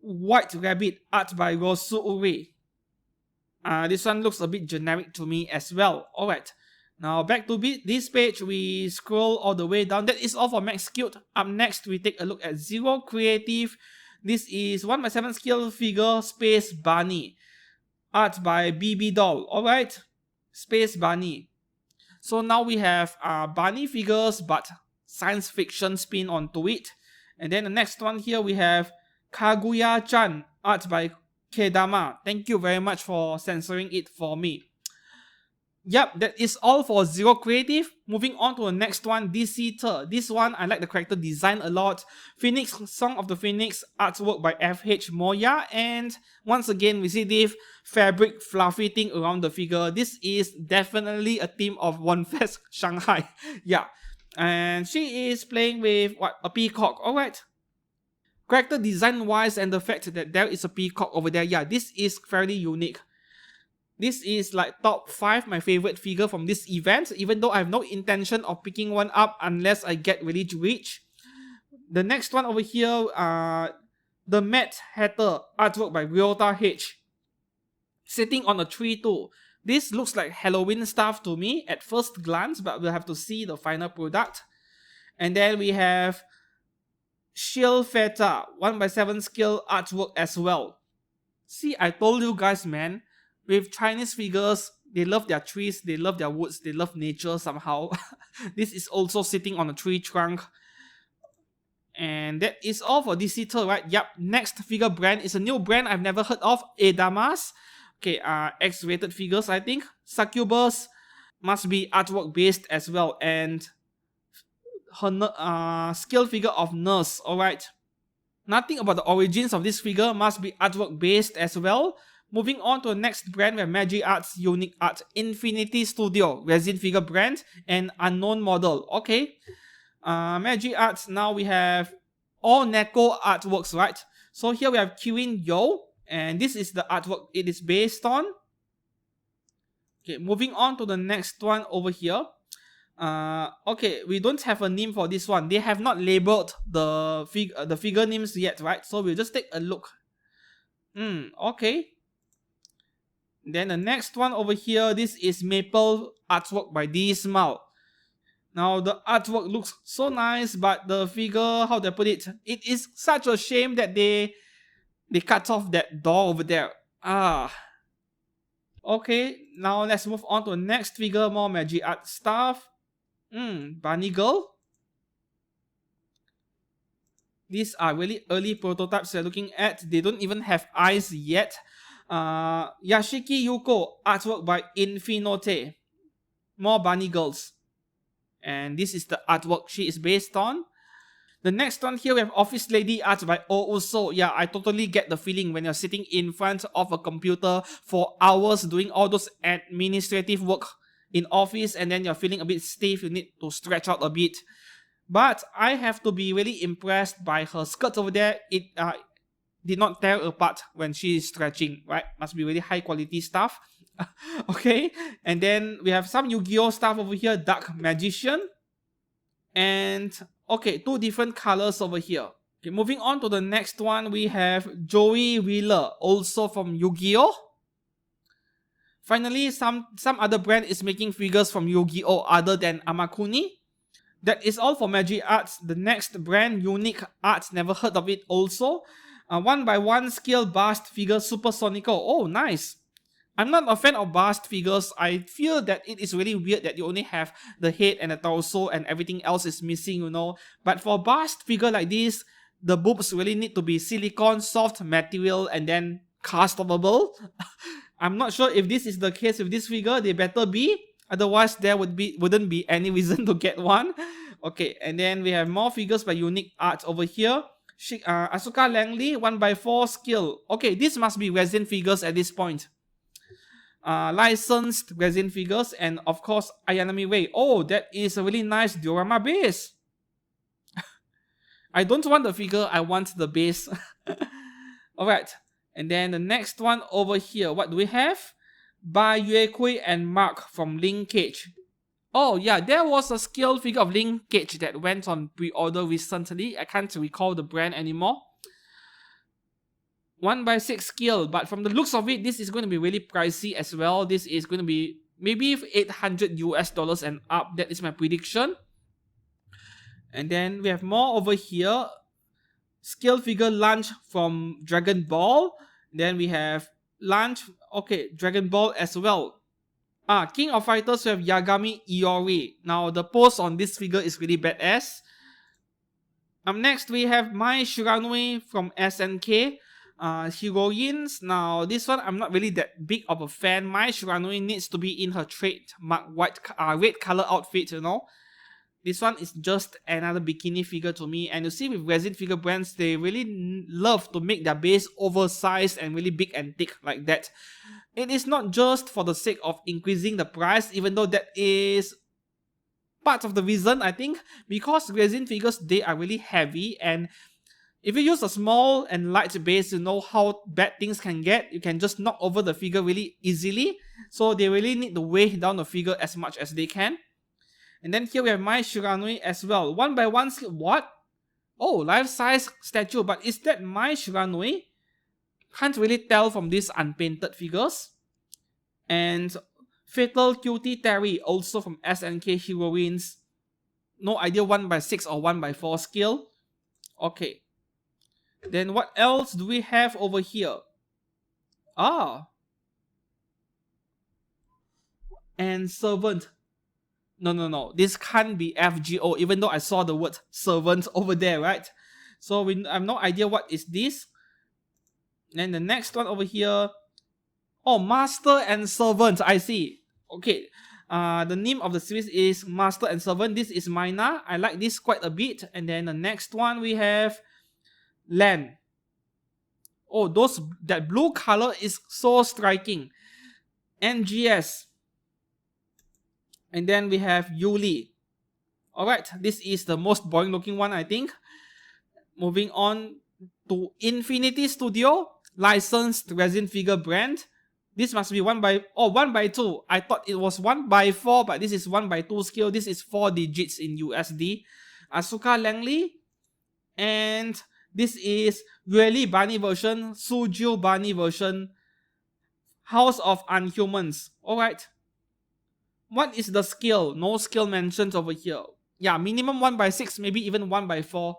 S1: White Rabbit, art by Rosu Ure. This one looks a bit generic to me as well. Alright, now back to this page, we scroll all the way down. That is all for Max Cute. Up next, we take a look at Zero Creative. This is 1x7 scale figure Space Bunny. Art by BB Doll. Alright, Space Bunny. So now we have bunny figures, but science fiction spin onto it. And then the next one here we have Kaguya-chan, art by Kedama. Thank you very much for censoring it for me. Yep, that is all for Zero Creative. Moving on to the next one, Diciter. This one, I like the character design a lot. Phoenix, Song of the Phoenix, artwork by FH Moya. And once again, we see this fabric fluffy thing around the figure. This is definitely a theme of Wonder Festival Shanghai. Yeah, and she is playing with, what, a peacock. Alright. Character design wise and the fact that there is a peacock over there, yeah, this is fairly unique. This is like top 5 my favorite figure from this event, even though I have no intention of picking one up unless I get really rich. The next one over here, the Mad Hatter, artwork by Ryota H. Sitting on a tree too. This looks like Halloween stuff to me at first glance, but we'll have to see the final product. And then we have Shield Feta, 1x7 scale artwork as well. See, I told you guys, man. With Chinese figures, they love their trees, they love their woods, they love nature somehow. This is also sitting on a tree trunk. And that is all for this title, right? Yep, next figure brand is a new brand I've never heard of, Edamas. Okay, X-rated figures, I think. Succubus must be artwork based as well. And her scale figure of Nurse, alright. Nothing about the origins of this figure, must be artwork based as well. Moving on to the next brand, we have Magic Arts, Unique Art, Infinity Studio, resin figure brand, and Unknown Model. Okay. Magic Arts, now we have all Neko artworks, right? So here we have Kirin Yo, and this is the artwork it is based on. Okay, moving on to the next one over here. Okay, we don't have a name for this one. They have not labeled the figure names yet, right? So we'll just take a look. Okay. Then the next one over here, this is Maple artwork by D Smile. Now the artwork looks so nice, but the figure, how do I put it? It is such a shame that they cut off that door over there. Okay, now let's move on to the next figure, more Magic Art stuff. Bunny Girl. These are really early prototypes we're looking at. They don't even have eyes yet. Yashiki Yuko, artwork by Infinote. More bunny girls. And this is the artwork she is based on. The next one here, we have Office Lady art by Ouso. Yeah, I totally get the feeling when you're sitting in front of a computer for hours doing all those administrative work in office, and then you're feeling a bit stiff, you need to stretch out a bit. But I have to be really impressed by her skirt over there. It did not tear apart when she is stretching, right? Must be really high quality stuff. Okay, and then we have some Yu-Gi-Oh stuff over here, Dark Magician. And okay, 2 different colors over here. Okay, moving on to the next one, we have Joey Wheeler, also from Yu-Gi-Oh! Finally, some other brand is making figures from Yu-Gi-Oh! Other than Amakuni. That is all for Magic Arts. The next brand, Unique Arts, never heard of it also. 1x1 scale bust figure Supersonico. Oh, nice. I'm not a fan of bust figures. I feel that it is really weird that you only have the head and the torso and everything else is missing, you know. But for bust figure like this, the boobs really need to be silicone, soft material, and then castable. I'm not sure if this is the case with this figure. They better be. Otherwise, there wouldn't be any reason to get one. Okay, and then we have more figures by Unique Arts over here. Asuka Langley, 1x4 scale. Okay, this must be resin figures at this point. Licensed resin figures, and of course Ayanami Wei. Oh, that is a really nice diorama base. I don't want the figure, I want the base. Alright, and then the next one over here, what do we have? By Yue Kui and Mark from Link Cage. Oh yeah, there was a scale figure of Link Cage that went on pre-order recently. I can't recall the brand anymore. 1x6 scale, but from the looks of it, this is going to be really pricey as well. This is going to be maybe $800 and up. That is my prediction. And then we have more over here. Scale figure Lunch from Dragon Ball. Then we have Lunch, okay, Dragon Ball as well. King of Fighters, we have Yagami Iori. Now the pose on this figure is really badass. Next we have Mai Shiranui from SNK. Heroines. Now this one I'm not really that big of a fan. Mai Shiranui needs to be in her trademark red color outfit, you know. This one is just another bikini figure to me. And you see with resin figure brands, they really love to make their base oversized and really big and thick like that. It is not just for the sake of increasing the price, even though that is part of the reason, I think, because resin figures, they are really heavy, and if you use a small and light base, you know how bad things can get. You can just knock over the figure really easily. So they really need to weigh down the figure as much as they can. And then here we have Mai Shiranui as well. 1x1 what? Oh, life-size statue. But is that Mai Shiranui? Can't really tell from these unpainted figures. And Fatal Cutie Terry, also from SNK Heroines. No idea 1x6 or 1x4 scale. Okay. Then what else do we have over here? And Servant. No. This can't be FGO, even though I saw the word Servant over there, right? So I have no idea what is this. Then the next one over here. Oh, Master and Servant. I see. Okay. The name of the series is Master and Servant. This is Mina. I like this quite a bit. And then the next one we have Lan. Oh, that blue color is so striking. NGS. And then we have Yuli. Alright, this is the most boring looking one, I think. Moving on to Infinity Studio, licensed resin figure brand. This must be 1x2. I thought it was 1x4, but this is 1x2 scale. This is 4 digits in USD. Asuka Langley. And this is Yueli Bunny version, Suju Bunny version, House of Unhumans. Alright. What is the scale? No scale mentioned over here. Yeah, minimum 1x6, maybe even 1x4.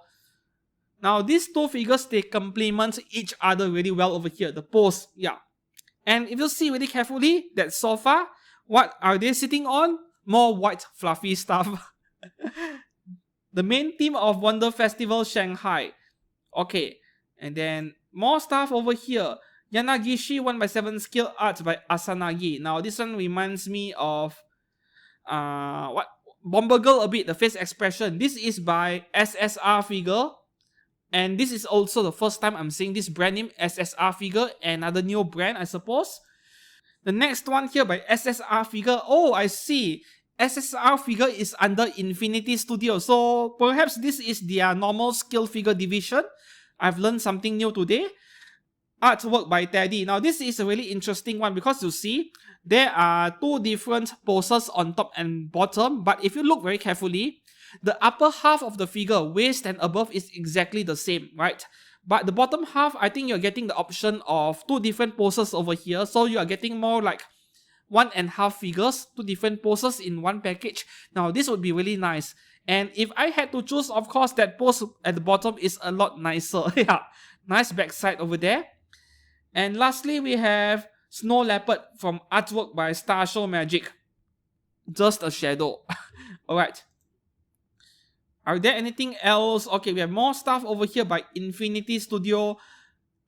S1: Now, these two figures, they complement each other really well over here. The pose, yeah. And if you see really carefully, that sofa, what are they sitting on? More white fluffy stuff. The main theme of Wonder Festival Shanghai. Okay, and then more stuff over here. Yanagishi 1x7 skill art by Asanagi. Now this one reminds me of what Bomber Girl a bit, the face expression. This is by SSR figure. And this is also the first time I'm seeing this brand name SSR figure, another new brand, I suppose. The next one here by SSR figure. Oh, I see. SSR figure is under Infinity Studio. So perhaps this is their normal skill figure division. I've learned something new today. Artwork by Teddy. Now this is a really interesting one because you see there are two different poses on top and bottom, but if you look very carefully, the upper half of the figure, waist and above, is exactly the same, right? But the bottom half, I think you're getting the option of two different poses over here, so you are getting more like 1.5 figures, two different poses in one package. Now this would be really nice. And if I had to choose, of course, that pose at the bottom is a lot nicer. Yeah, nice backside over there. And lastly, we have Snow Leopard from artwork by Star Show Magic. Just a shadow. Alright. Are there anything else? Okay, we have more stuff over here by Infinity Studio.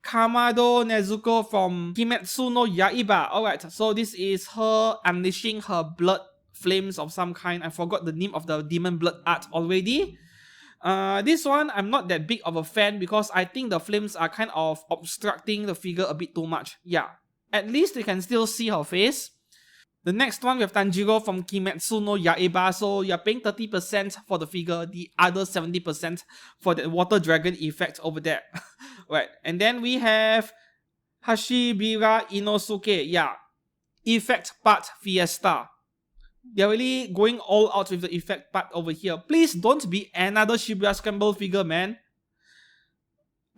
S1: Kamado Nezuko from Kimetsu no Yaiba. Alright, so this is her unleashing her blood flames of some kind. I forgot the name of the demon blood art already. This one, I'm not that big of a fan because I think the flames are kind of obstructing the figure a bit too much. Yeah, at least you can still see her face. The next one, we have Tanjiro from Kimetsu no Yaiba. So you're paying 30% for the figure, the other 70% for the water dragon effect over there. Right, and then we have Hashibira Inosuke. Yeah, effect part Fiesta. They're really going all out with the effect part over here. Please don't be another Shibuya Scramble figure, man.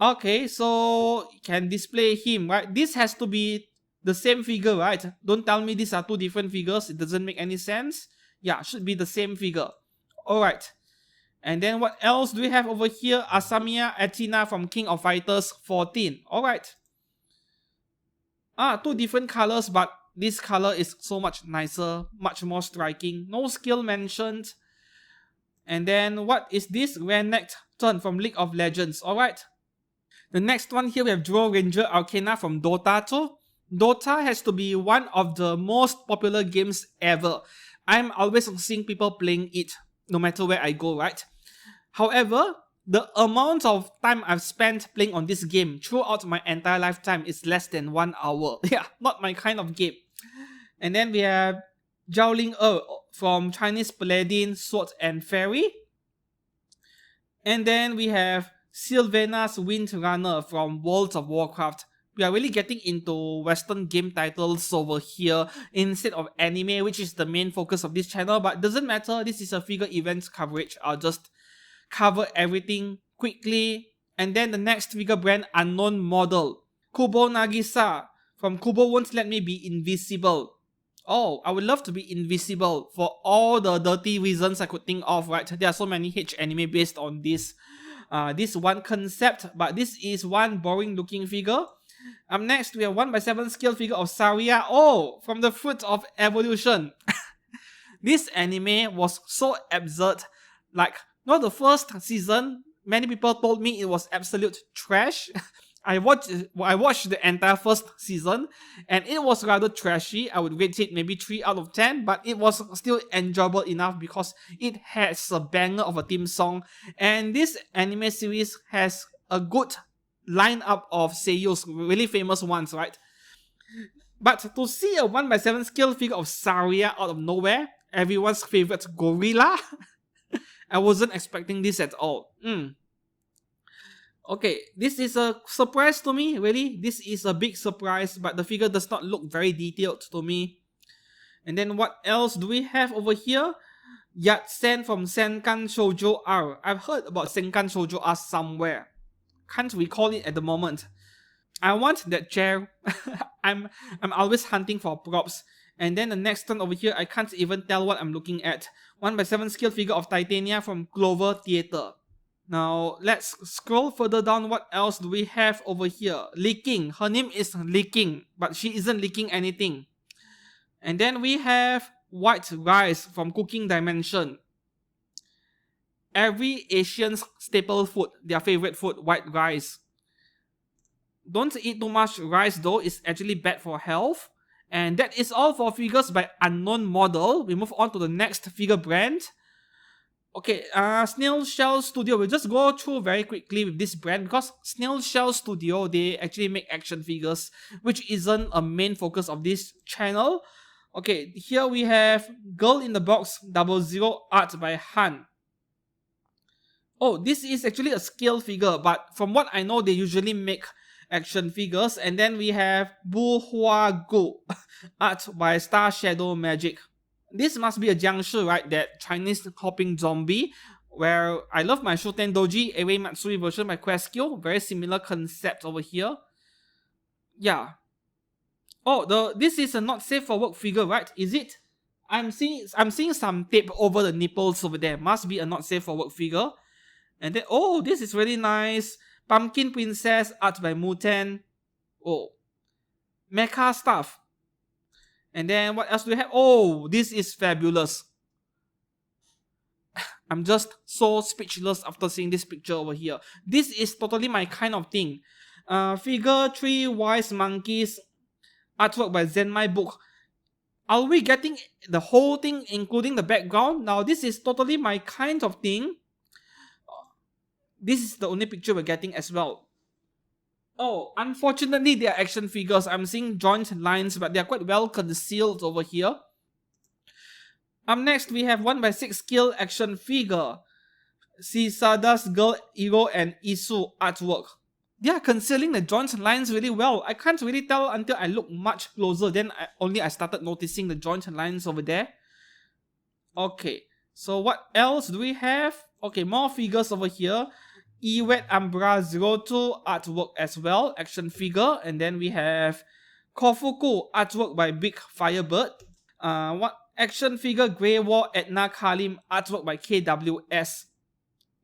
S1: Okay, so can display him, right? This has to be the same figure, right? Don't tell me these are two different figures. It doesn't make any sense. Yeah, should be the same figure. Alright. And then what else do we have over here? Asamiya Athena from King of Fighters 14. Alright. Two different colors, but this color is so much nicer, much more striking. No skill mentioned. And then what is this? Renekton Turn from League of Legends. Alright. The next one here, we have Dual Ranger Arcana from Dota 2. Dota has to be one of the most popular games ever. I'm always seeing people playing it no matter where I go, right? However, the amount of time I've spent playing on this game throughout my entire lifetime is less than 1 hour. Yeah, not my kind of game. And then we have Zhaoling from Chinese Paladin, Sword and Fairy. And then we have Sylvanas Windrunner from World of Warcraft. We are really getting into Western game titles over here instead of anime, which is the main focus of this channel. But doesn't matter, this is a figure events coverage. I'll just cover everything quickly. And then the next figure brand, Unknown Model. Kubo Nagisa from Kubo Won't Let Me Be Invisible. Oh, I would love to be invisible for all the dirty reasons I could think of, right? There are so many H anime based on this one concept, but this is one boring looking figure. Next, we have 1x7 scale figure of Saria. Oh, from the Fruit of Evolution. This anime was so absurd. Like, not the first season, many people told me it was absolute trash. I watched the entire first season and it was rather trashy. I would rate it maybe 3 out of 10, but it was still enjoyable enough because it has a banger of a theme song, and this anime series has a good lineup of seiyus, really famous ones, right? But to see a 1x7 scale figure of Saria out of nowhere, everyone's favorite gorilla, I wasn't expecting this at all. Okay, this is a surprise to me, really. This is a big surprise, but the figure does not look very detailed to me. And then what else do we have over here? Yatsen from Senkan Shoujo R. I've heard about Senkan Shoujo R somewhere. Can't recall it at the moment. I want that chair. I'm always hunting for props. And then the next one over here, I can't even tell what I'm looking at. 1x7 scale figure of Titania from Clover Theatre. Now, let's scroll further down. What else do we have over here? Leaking. Her name is Leaking, but she isn't leaking anything. And then we have White Rice from Cooking Dimension. every Asian's staple food, their favorite food, white rice. Don't eat too much rice though, it's actually bad for health. And that is all for figures by unknown model. We move on to the next figure brand. Okay, Snail Shell Studio. We'll just go through very quickly with this brand because Snail Shell Studio, they actually make action figures, which isn't a main focus of this channel. Okay, here we have Girl in the Box 00 art by Han. Oh, this is actually a scale figure, but from what I know, they usually make action figures. And then we have Bu Hua Gu art by Star Shadow Magic. This must be a Jiangshi, right? That Chinese hopping zombie. Where I love my Shoten Doji Ewe Matsui version by Questkill. Very similar concept over here. Yeah. Oh, this is a not safe for work figure, right? Is it? I'm seeing some tape over the nipples over there. Must be a not safe for work figure. And then, oh, this is really nice. Pumpkin Princess art by Muten. Oh. Mecha stuff. And then what else do we have? Oh, this is fabulous. I'm just so speechless after seeing this picture over here. This is totally my kind of thing. Figure 3 Wise Monkeys artwork by Zenmai Book. Are we getting the whole thing including the background? Now this is totally my kind of thing. This is the only picture we're getting as well. Oh, unfortunately, they are action figures. I'm seeing joint lines, but they are quite well concealed over here. Up next, we have 1x6 scale action figure. Sisada's Girl, Iro, and Isu artwork. They are concealing the joint lines really well. I can't really tell until I look much closer. Then I started noticing the joint lines over there. Okay, so what else do we have? Okay, more figures over here. Iwet Umbra 02 artwork as well, action figure. And then we have Kofuku artwork by Big Firebird. What action figure Grey War Edna Kalim artwork by KWS.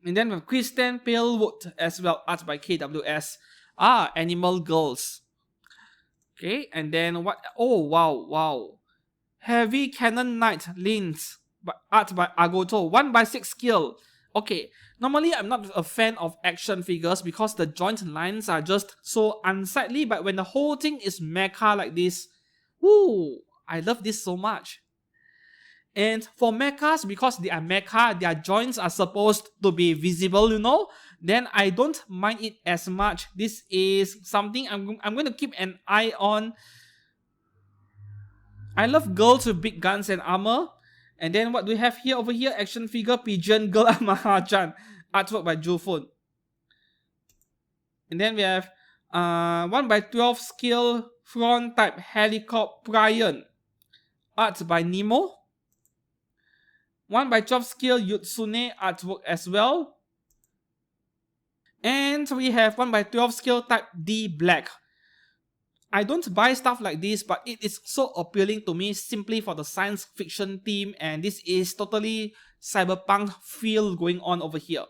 S1: And then we have Kristen Palewood as well, art by KWS. Animal Girls. Okay, and then what? Oh, wow. Heavy Cannon Knight Lins, art by Agoto, 1x6 scale. Okay, normally I'm not a fan of action figures because the joint lines are just so unsightly, but when the whole thing is mecha like this, woo, I love this so much. And for mechas, because they are mecha, their joints are supposed to be visible, you know, then I don't mind it as much. This is something I'm going to keep an eye on. I love girls with big guns and armor. And then what do we have here over here? Action figure Pigeon Girl Maha-chan, artwork by Jufun. And then we have 1x12 scale front type helicopter Brian, art by Nemo. 1x12 scale Yutsune artwork as well. And we have 1x12 scale type D Black. I don't buy stuff like this, but it is so appealing to me simply for the science fiction theme, and this is totally cyberpunk feel going on over here.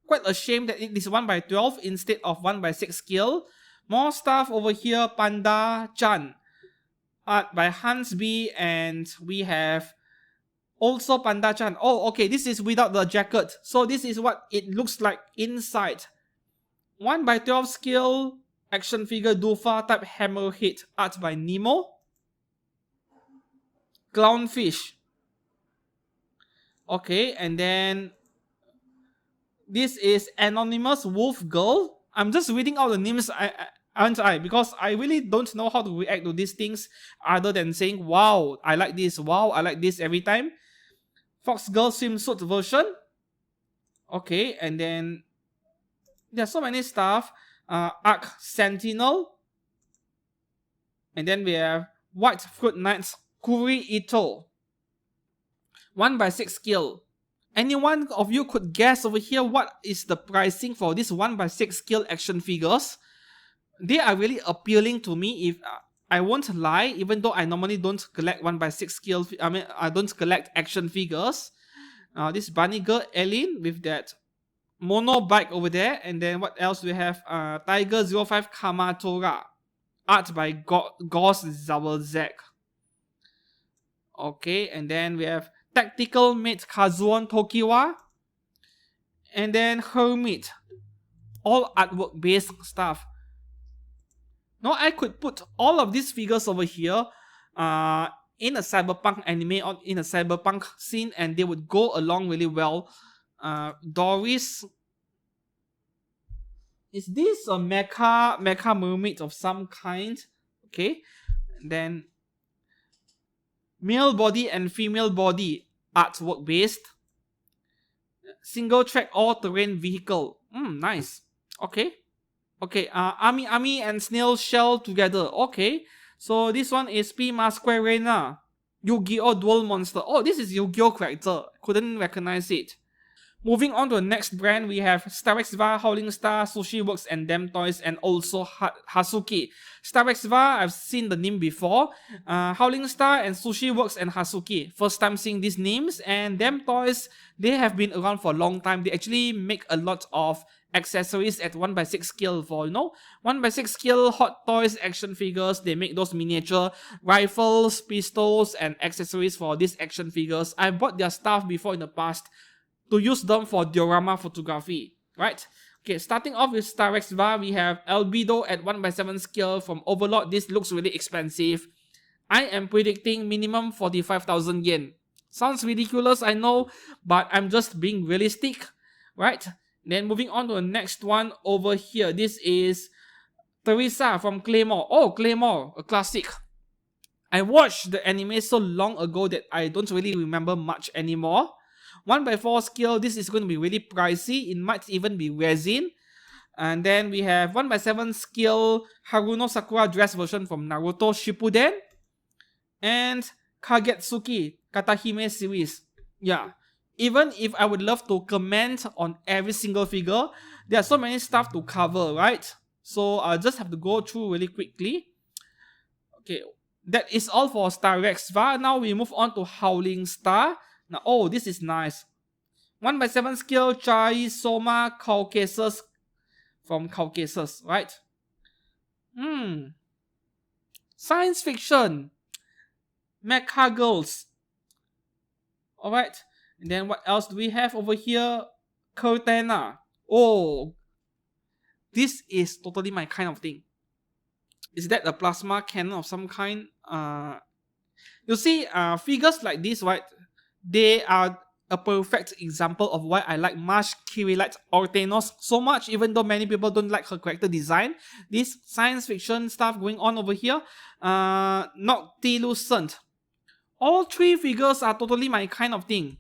S1: Quite a shame that it is 1x12 instead of 1x6 scale. More stuff over here, Panda-chan, art by Hans B, and we have also Panda-chan. Oh, okay, this is without the jacket, so this is what it looks like inside. 1x12 scale action figure Dufa type Hammerhead, art by Nemo. Clownfish. Okay, and then this is Anonymous Wolf Girl. I'm just reading out the names, aren't I? Because I really don't know how to react to these things other than saying, wow, I like this, wow, I like this every time. Fox Girl swimsuit version. Okay, and then there's so many stuff. Arc Sentinel. And then we have White Fruit Knights Kuri Ito. 1x6 scale. Anyone of you could guess over here what is the pricing for this 1x6 scale action figures? They are really appealing to me. If I won't lie, even though I normally don't collect 1x6 scale, I don't collect action figures. This Bunny Girl Eileen with that mono bike over there. And then what else do we have? Tiger 05 Kamatora, art by Gauss Zawelzek. Okay, and then we have Tactical Mate Kazuon Tokiwa. And then Hermit. All artwork based stuff. Now I could put all of these figures over here in a cyberpunk anime or in a cyberpunk scene, and they would go along really well. Doris. Is this a mecha mermaid of some kind? Okay. And then male body and female body artwork based. Single track all terrain vehicle. Nice. Okay. Okay, Ami and Snail Shell together. Okay. So this one is P Masquerena. Yu-Gi-Oh! Duel Monster. Oh, this is Yu-Gi-Oh! Character. Couldn't recognize it. Moving on to the next brand, we have Starex Va, Howling Star, Sushi Works, and Dem Toys, and also Hasuki. Starex Va, I've seen the name before. Howling Star and Sushi Works and Hasuki. First time seeing these names. And Dem Toys, they have been around for a long time. They actually make a lot of accessories at 1x6 scale for, 1x6 scale Hot Toys action figures. They make those miniature rifles, pistols, and accessories for these action figures. I bought their stuff before in the past to use them for diorama photography, right? Okay, starting off with Starex Va, we have Albedo at 1x7 scale from Overlord. This looks really expensive. I am predicting minimum 45,000 yen. Sounds ridiculous, I know, but I'm just being realistic, right? Then moving on to the next one over here. This is Teresa from Claymore. Oh, Claymore, a classic. I watched the anime so long ago that I don't really remember much anymore. 1x4 scale, this is going to be really pricey. It might even be resin. And then we have 1x7 scale Haruno Sakura dress version from Naruto Shippuden. And Kagetsuki Katahime series. Yeah. Even if I would love to comment on every single figure, there are so many stuff to cover, right? So I'll just have to go through really quickly. Okay, that is all for Starex Va. Now we move on to Howling Star. Now, oh, this is nice. 1x7 scale Chai Soma Caucasus from Caucasus, right? Science fiction. Mecha Girls. Alright. And then what else do we have over here? Cortana. Oh, this is totally my kind of thing. Is that a plasma cannon of some kind? You see, figures like this, right? They are a perfect example of why I like Marsh Kirilite Ortenos so much, even though many people don't like her character design. This science fiction stuff going on over here. Noctilucent. All three figures are totally my kind of thing.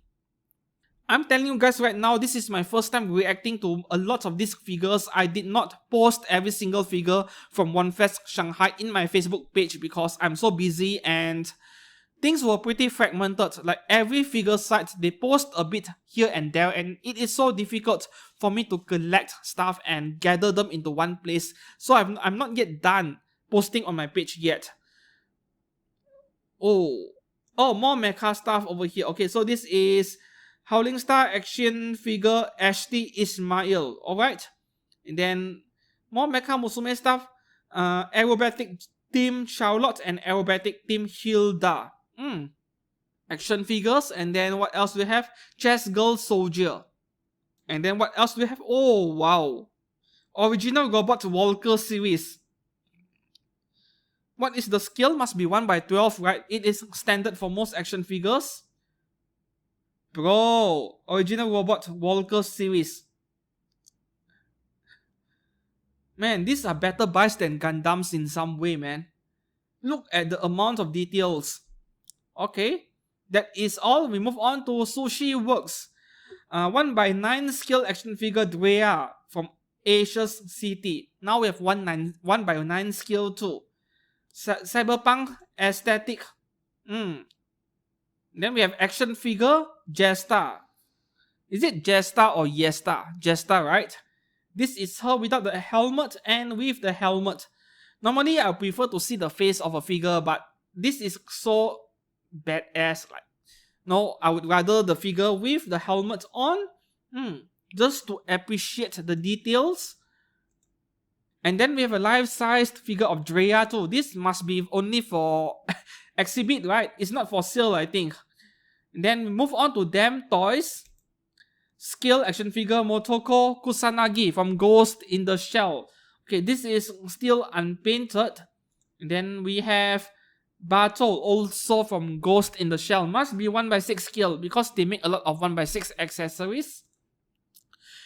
S1: I'm telling you guys right now, this is my first time reacting to a lot of these figures. I did not post every single figure from Wonder Festival Shanghai in my Facebook page because I'm so busy and things were pretty fragmented. Like every figure site, they post a bit here and there, and it is so difficult for me to collect stuff and gather them into one place. So I'm not yet done posting on my page yet. Oh, more mecha stuff over here. Okay, so this is Howling Star action figure Ashley Ismail. Alright. And then more Mecha Musume stuff. Aerobatic Team Charlotte and Aerobatic Team Hilda. Action figures. And then what else do we have? Chess Girl Soldier. And then what else do we have? Oh, wow. Original Robot Walker series. What is the scale? Must be 1x12, right? It is standard for most action figures. Bro, Original Robot Walker series. Man, these are better buys than Gundams in some way, man. Look at the amount of details. Okay, that is all. We move on to Sushi Works. 1x9 scale action figure Drea from Asia's City. Now we have 1x9 scale too. Cyberpunk aesthetic. Then we have action figure Jesta. Is it Jesta or Yesta? Jesta, right? This is her without the helmet and with the helmet. Normally, I prefer to see the face of a figure, but this is so badass. Like, no, I would rather the figure with the helmet on. Just to appreciate the details. And then we have a life-sized figure of Drea too. This must be only for exhibit, right? It's not for sale, I think. And then we move on to Dem Toys. scale action figure Motoko Kusanagi from Ghost in the Shell. Okay, this is still unpainted. And then we have Bato, also from Ghost in the Shell. Must be 1/6 scale because they make a lot of 1/6 accessories.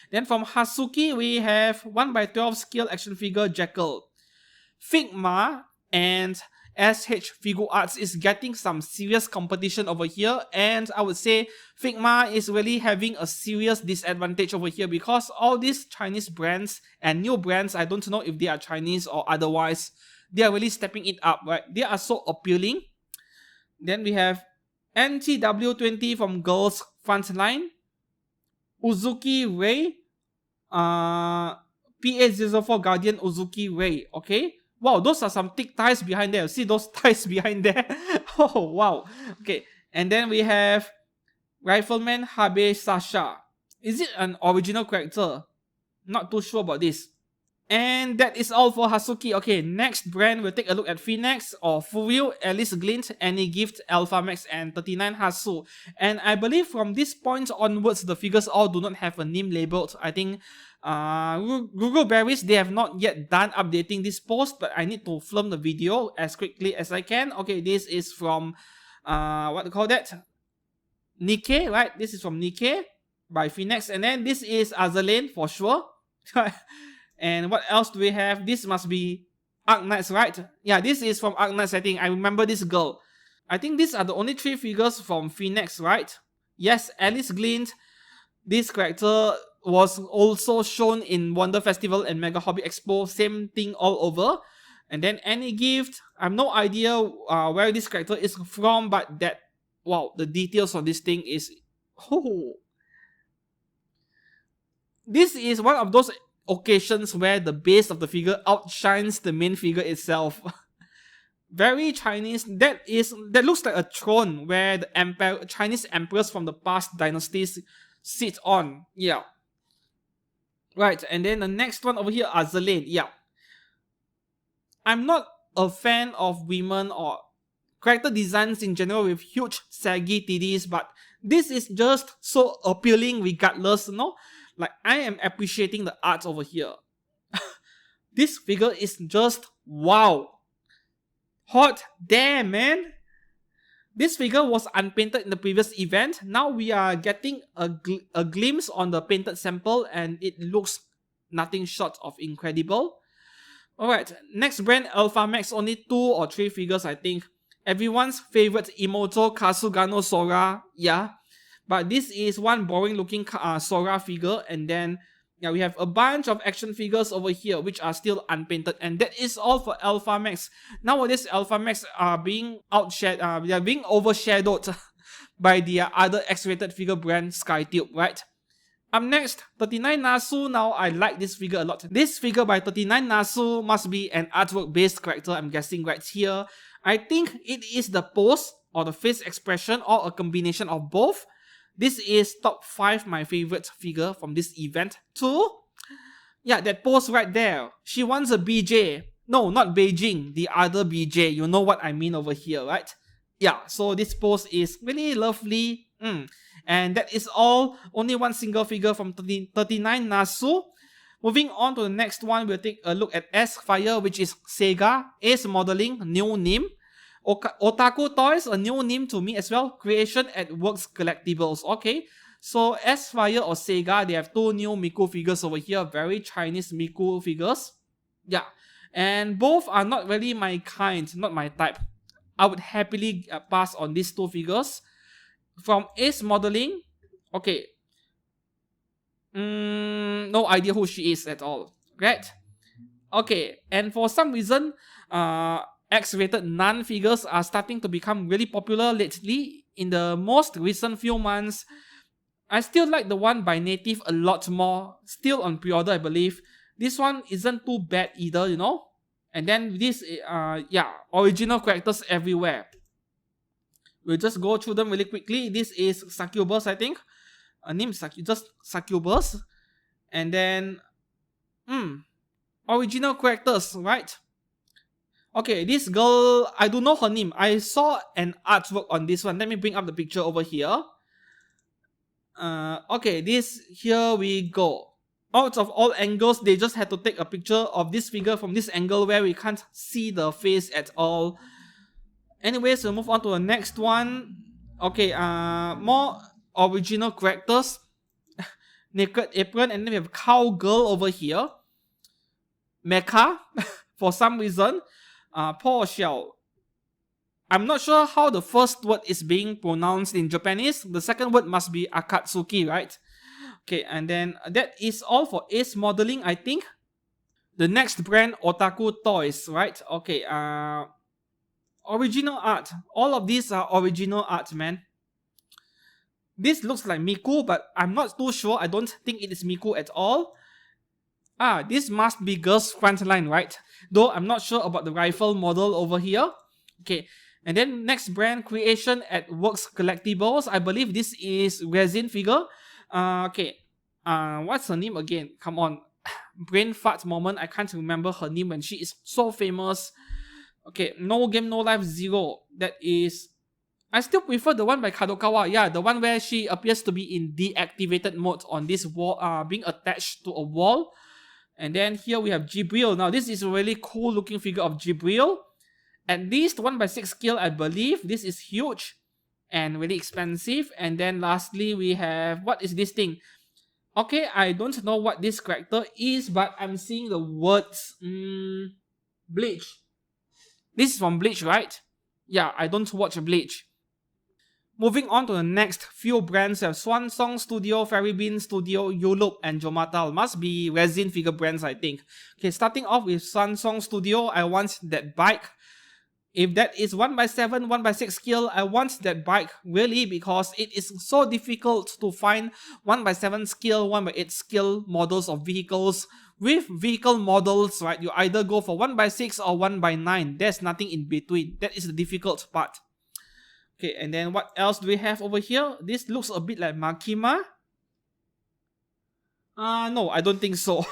S1: Then from Hasuki, we have 1/12 scale action figure Jekyll. Figma and SH Figure Arts is getting some serious competition over here, and I would say Figma is really having a serious disadvantage over here because all these Chinese brands and new brands, I don't know if they are Chinese or otherwise, they are really stepping it up, right? They are so appealing. Then we have NTW20 from Girls Frontline, Uzuki Rei, PA04 Guardian Uzuki Rei, okay? Wow, those are some thick ties behind there. See those ties behind there? Oh, wow. Okay, and then we have Rifleman Habe Sasha. Is it an original character? Not too sure about this. And that is all for Hasuki. Okay, next brand, we'll take a look at Phoenix or Furyu, Alice Glint, Any Gift, Alpha Max, and 39 Hasu. And I believe from this point onwards, the figures all do not have a name labeled. I think Google Berries, they have not yet done updating this post, but I need to film the video as quickly as I can. Okay, this is from, what do you call that? Nikkei, right? This is from Nikkei by Phoenix. And then this is Azur Lane for sure. And what else do we have? This must be Arknights, right? Yeah, this is from Arknights, I think. I remember this girl. I think these are the only 3 figures from Phoenix, right? Yes, Alice Glint. This character was also shown in Wonder Festival and Mega Hobby Expo. Same thing all over. And then Any Gift. I have no idea where this character is from, but that, wow, the details on this thing is... Oh. This is one of those occasions where the base of the figure outshines the main figure itself. Very Chinese. That looks like a throne where the Chinese emperors from the past dynasties sit on. Yeah. Right, and then the next one over here, Azur Lane. Yeah. I'm not a fan of women or character designs in general with huge saggy titties, but this is just so appealing regardless, you know? Like, I am appreciating the art over here. This figure is just wow. Hot damn, man. This figure was unpainted in the previous event. Now we are getting a glimpse on the painted sample, and it looks nothing short of incredible. Alright, next brand, Alpha Max. Only 2 or 3 figures, I think. Everyone's favorite Imoto Kasugano Sora. Yeah. But this is one boring looking Sora figure, and then yeah, we have a bunch of action figures over here which are still unpainted, and that is all for Alpha Max. Nowadays, Alpha Max are being they are being overshadowed by the other X-rated figure brand Skytube, right? Up next, 39 Nasu. Now I like this figure a lot. This figure by 39 Nasu must be an artwork based character, I'm guessing right here. I think it is the pose or the face expression or a combination of both. This is top 5 my favorite figure from this event too. Yeah, that pose right there. She wants a BJ. No, not Beijing. The other BJ. You know what I mean over here, right? Yeah, so this pose is really lovely. And that is all. Only one single figure from 39 Nasu. Moving on to the next one, we'll take a look at S-Fire, which is Sega. Ace Modeling, new name. Otaku Toys, a new name to me as well. Creation at Works Collectibles. Okay, so S-Fire or Sega, they have 2 new Miku figures over here. Very Chinese Miku figures. Yeah, and both are not really my kind, not my type. I would happily pass on these 2 figures. From Ace Modeling, okay. No idea who she is at all. Right? Okay, and for some reason, X-rated nun figures are starting to become really popular lately. In the most recent few months, I still like the one by Native a lot more. Still on pre-order, I believe. This one isn't too bad either, you know. And then this, yeah, original characters everywhere. We'll just go through them really quickly. This is Succubus, I think. Name is just Succubus. And then, original characters, right? Okay, this girl, I don't know her name. I saw an artwork on this one. Let me bring up the picture over here. Okay, this here we go. Out of all angles, they just had to take a picture of this figure from this angle where we can't see the face at all. Anyways, we'll move on to the next one. Okay, more original characters. Naked Apron, and then we have Cowgirl over here. Mecha, for some reason. Paul Xiao. I'm not sure how the first word is being pronounced in Japanese. The second word must be Akatsuki, right? Okay, and then that is all for Ace Modeling, I think. The next brand, Otaku Toys, right? Okay, original art. All of these are original art, man. This looks like Miku, but I'm not too sure. I don't think it is Miku at all. This must be Girls Frontline, right? Though I'm not sure about the rifle model over here. Okay, and then next brand creation at Works Collectibles. I believe this is resin figure. Okay, what's her name again? Come on, brain fart moment. I can't remember her name when she is so famous. Okay, No Game No Life Zero. That is, I still prefer the one by Kadokawa. Yeah, the one where she appears to be in deactivated mode on this wall, being attached to a wall. And then here we have Jibril. Now this is a really cool looking figure of Jibril. At least 1/6 scale, I believe. This is huge and really expensive. And then lastly, we have, what is this thing? Okay, I don't know what this character is, but I'm seeing the words Bleach. This is from Bleach, right? Yeah, I don't watch Bleach. Moving on to the next few brands, we have Swan Song Studio, Fairy Bean Studio, Yulup, and Jomatal. Must be resin figure brands, I think. Okay, starting off with Swan Song Studio, I want that bike. If that is 1/7, 1/6 scale, I want that bike really, because it is so difficult to find 1/7 scale, 1/8 scale models of vehicles. With vehicle models, right, you either go for 1/6 or 1/9. There's nothing in between. That is the difficult part. Okay, and then what else do we have over here? This looks a bit like Makima. No, I don't think so.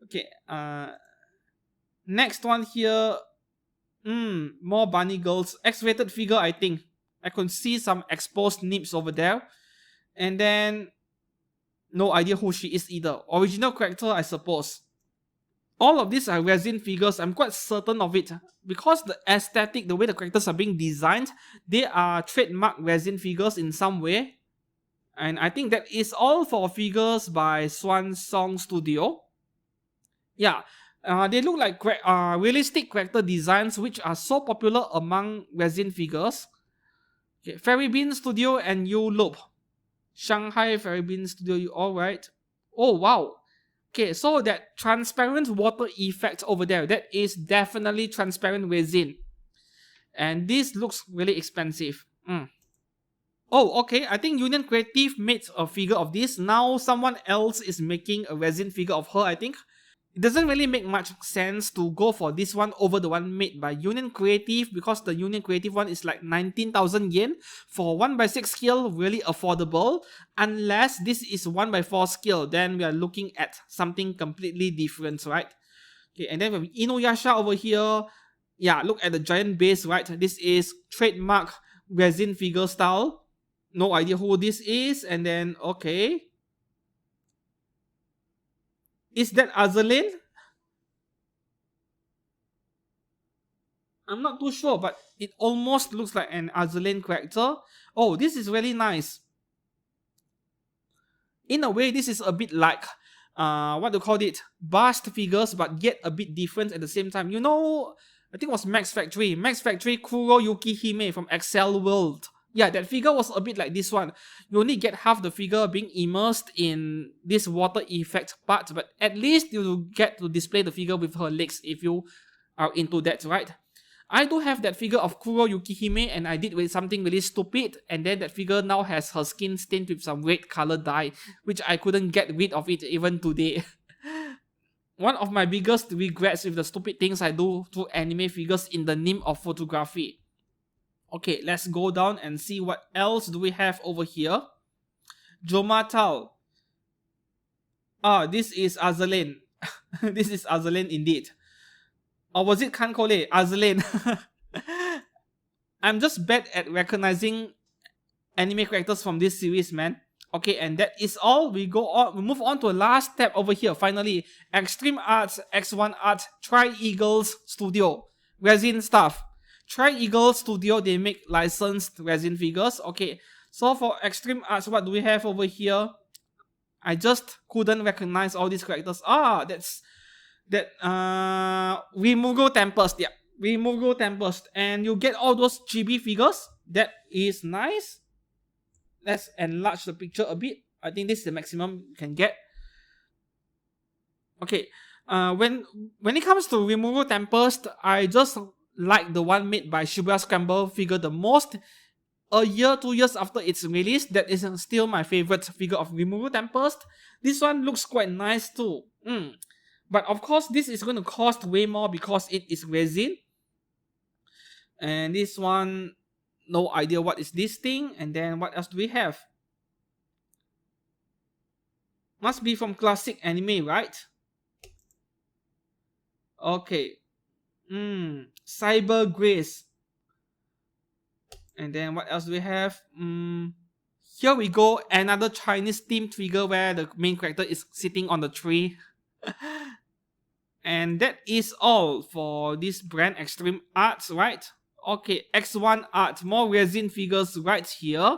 S1: Okay, next one here. More bunny girls. X-rated figure, I think. I could see some exposed nips over there. And then, no idea who she is either. Original character, I suppose. All of these are resin figures. I'm quite certain of it. Because the aesthetic, the way the characters are being designed, they are trademark resin figures in some way. And I think that is all for figures by Swan Song Studio. Yeah, they look like realistic character designs which are so popular among resin figures. Okay, Fairy Bean Studio and Yulup. Shanghai Fairy Bean Studio, alright. Oh wow. Okay, so that transparent water effect over there, that is definitely transparent resin. And this looks really expensive. Oh, okay, I think Union Creative made a figure of this. Now someone else is making a resin figure of her, I think. It doesn't really make much sense to go for this one over the one made by Union Creative, because the Union Creative one is like 19,000 yen. For 1/6 scale, really affordable. Unless this is 1/4 scale, then we are looking at something completely different, right? Okay, and then we have Inuyasha over here. Yeah, look at the giant base, right? This is trademark resin figure style. No idea who this is. And then, okay. Is that Azur Lane? I'm not too sure, but it almost looks like an Azur Lane character. Oh, this is really nice. In a way, this is a bit like, what do you call it? Bust figures, but yet a bit different at the same time. You know, I think it was Max Factory. Max Factory Kuro Yukihime from Excel World. Yeah, that figure was a bit like this one. You only get half the figure being immersed in this water effect part, but at least you get to display the figure with her legs if you are into that, right? I do have that figure of Kuro Yukihime, and I did with something really stupid, and then that figure now has her skin stained with some red color dye, which I couldn't get rid of it even today. One of my biggest regrets with the stupid things I do to anime figures in the name of photography. Okay, let's go down and see what else do we have over here. Jomatal. This is Azur Lane. This is Azur Lane indeed. Or was it Kankole? Azur Lane. I'm just bad at recognizing anime characters from this series, man. Okay, and that is all. We move on to the last step over here. Finally, Extreme Arts, X1 Art, Tri-Eagles Studio, resin stuff. Tri-Eagles Studio, they make licensed resin figures. Okay, so for Extreme Arts, what do we have over here? I just couldn't recognize all these characters. That's Remugo Tempest. Yeah, Remugo Tempest, and you get all those chibi figures. That is nice. Let's enlarge the picture a bit. I think this is the maximum you can get. Okay, when it comes to Removal Tempest, I just like the one made by Shibuya Scramble figure the most. A year, 2 years after its release, that is still my favorite figure of Removal Tempest. This one looks quite nice too. But of course, this is going to cost way more because it is resin. And this one, no idea what is this thing. And then what else do we have? Must be from classic anime, right? Okay. Cyber Grace. And then what else do we have? Here we go. Another Chinese themed figure where the main character is sitting on the tree. And that is all for this brand Extreme Arts, right? Okay, X1 Art. More resin figures right here.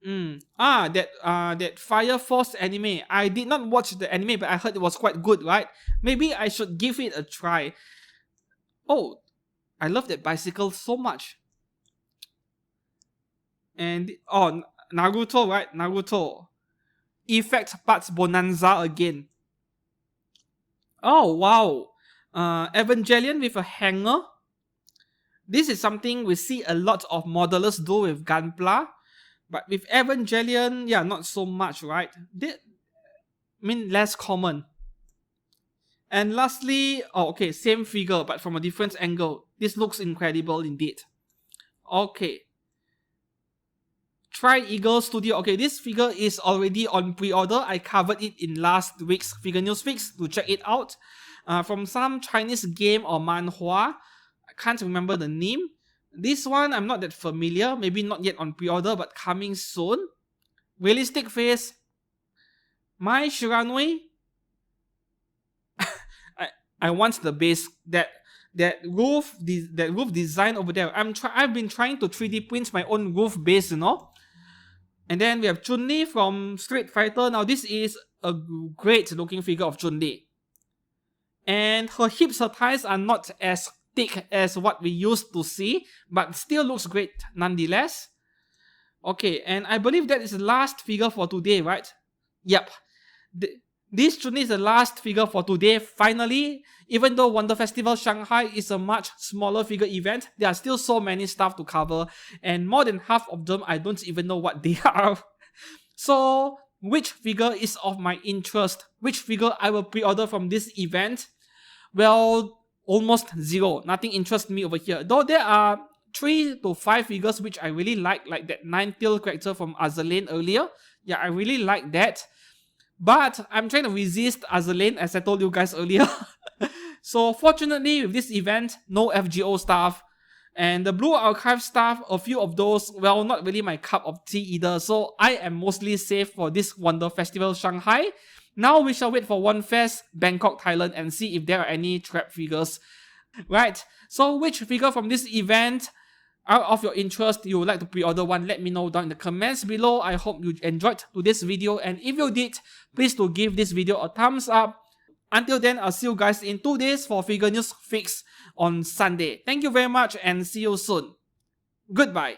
S1: That Fire Force anime. I did not watch the anime, but I heard it was quite good, right? Maybe I should give it a try. Oh, I love that bicycle so much. And Naruto, right? Naruto. Effect Parts Bonanza again. Oh, wow. Evangelion with a hanger. This is something we see a lot of modelers do with Gunpla. But with Evangelion, yeah, not so much, right? Less common. And lastly, same figure, but from a different angle. This looks incredible indeed. Okay. Tri-Eagle Studio. Okay, this figure is already on pre-order. I covered it in last week's Figure News Fix to check it out. From some Chinese game or manhua. I can't remember the name. This one, I'm not that familiar. Maybe not yet on pre-order, but coming soon. Realistic face. Mai Shiranui. I want the base. That roof design over there. I've been trying to 3D print my own roof base, you know. And then we have Chun-Li from Street Fighter. Now this is a great looking figure of Chun-Li. And her hips, her thighs are not as thick as what we used to see, but still looks great nonetheless. Okay, and I believe that is the last figure for today, right? Yep. This Chun-Li is the last figure for today. Finally, even though Wonder Festival Shanghai is a much smaller figure event, there are still so many stuff to cover, and more than half of them I don't even know what they are. So, which figure is of my interest? Which figure I will pre-order from this event? Well, almost zero. Nothing interests me over here. Though there are 3 to 5 figures which I really like that Ninetale character from Azur Lane earlier. Yeah, I really like that. But I'm trying to resist Azur Lane, as I told you guys earlier. So fortunately, with this event, no FGO stuff. And the Blue Archive stuff, a few of those, well, not really my cup of tea either. So I am mostly safe for this Wonder Festival Shanghai. Now we shall wait for One Fest, Bangkok, Thailand, and see if there are any trap figures. Right, so which figure from this event out of your interest you would like to pre-order one? Let me know down in the comments below. I hope you enjoyed today's video, and if you did, please do give this video a thumbs up. Until then, I'll see you guys in 2 days for Figure News Fix on Sunday. Thank you very much and see you soon. Goodbye.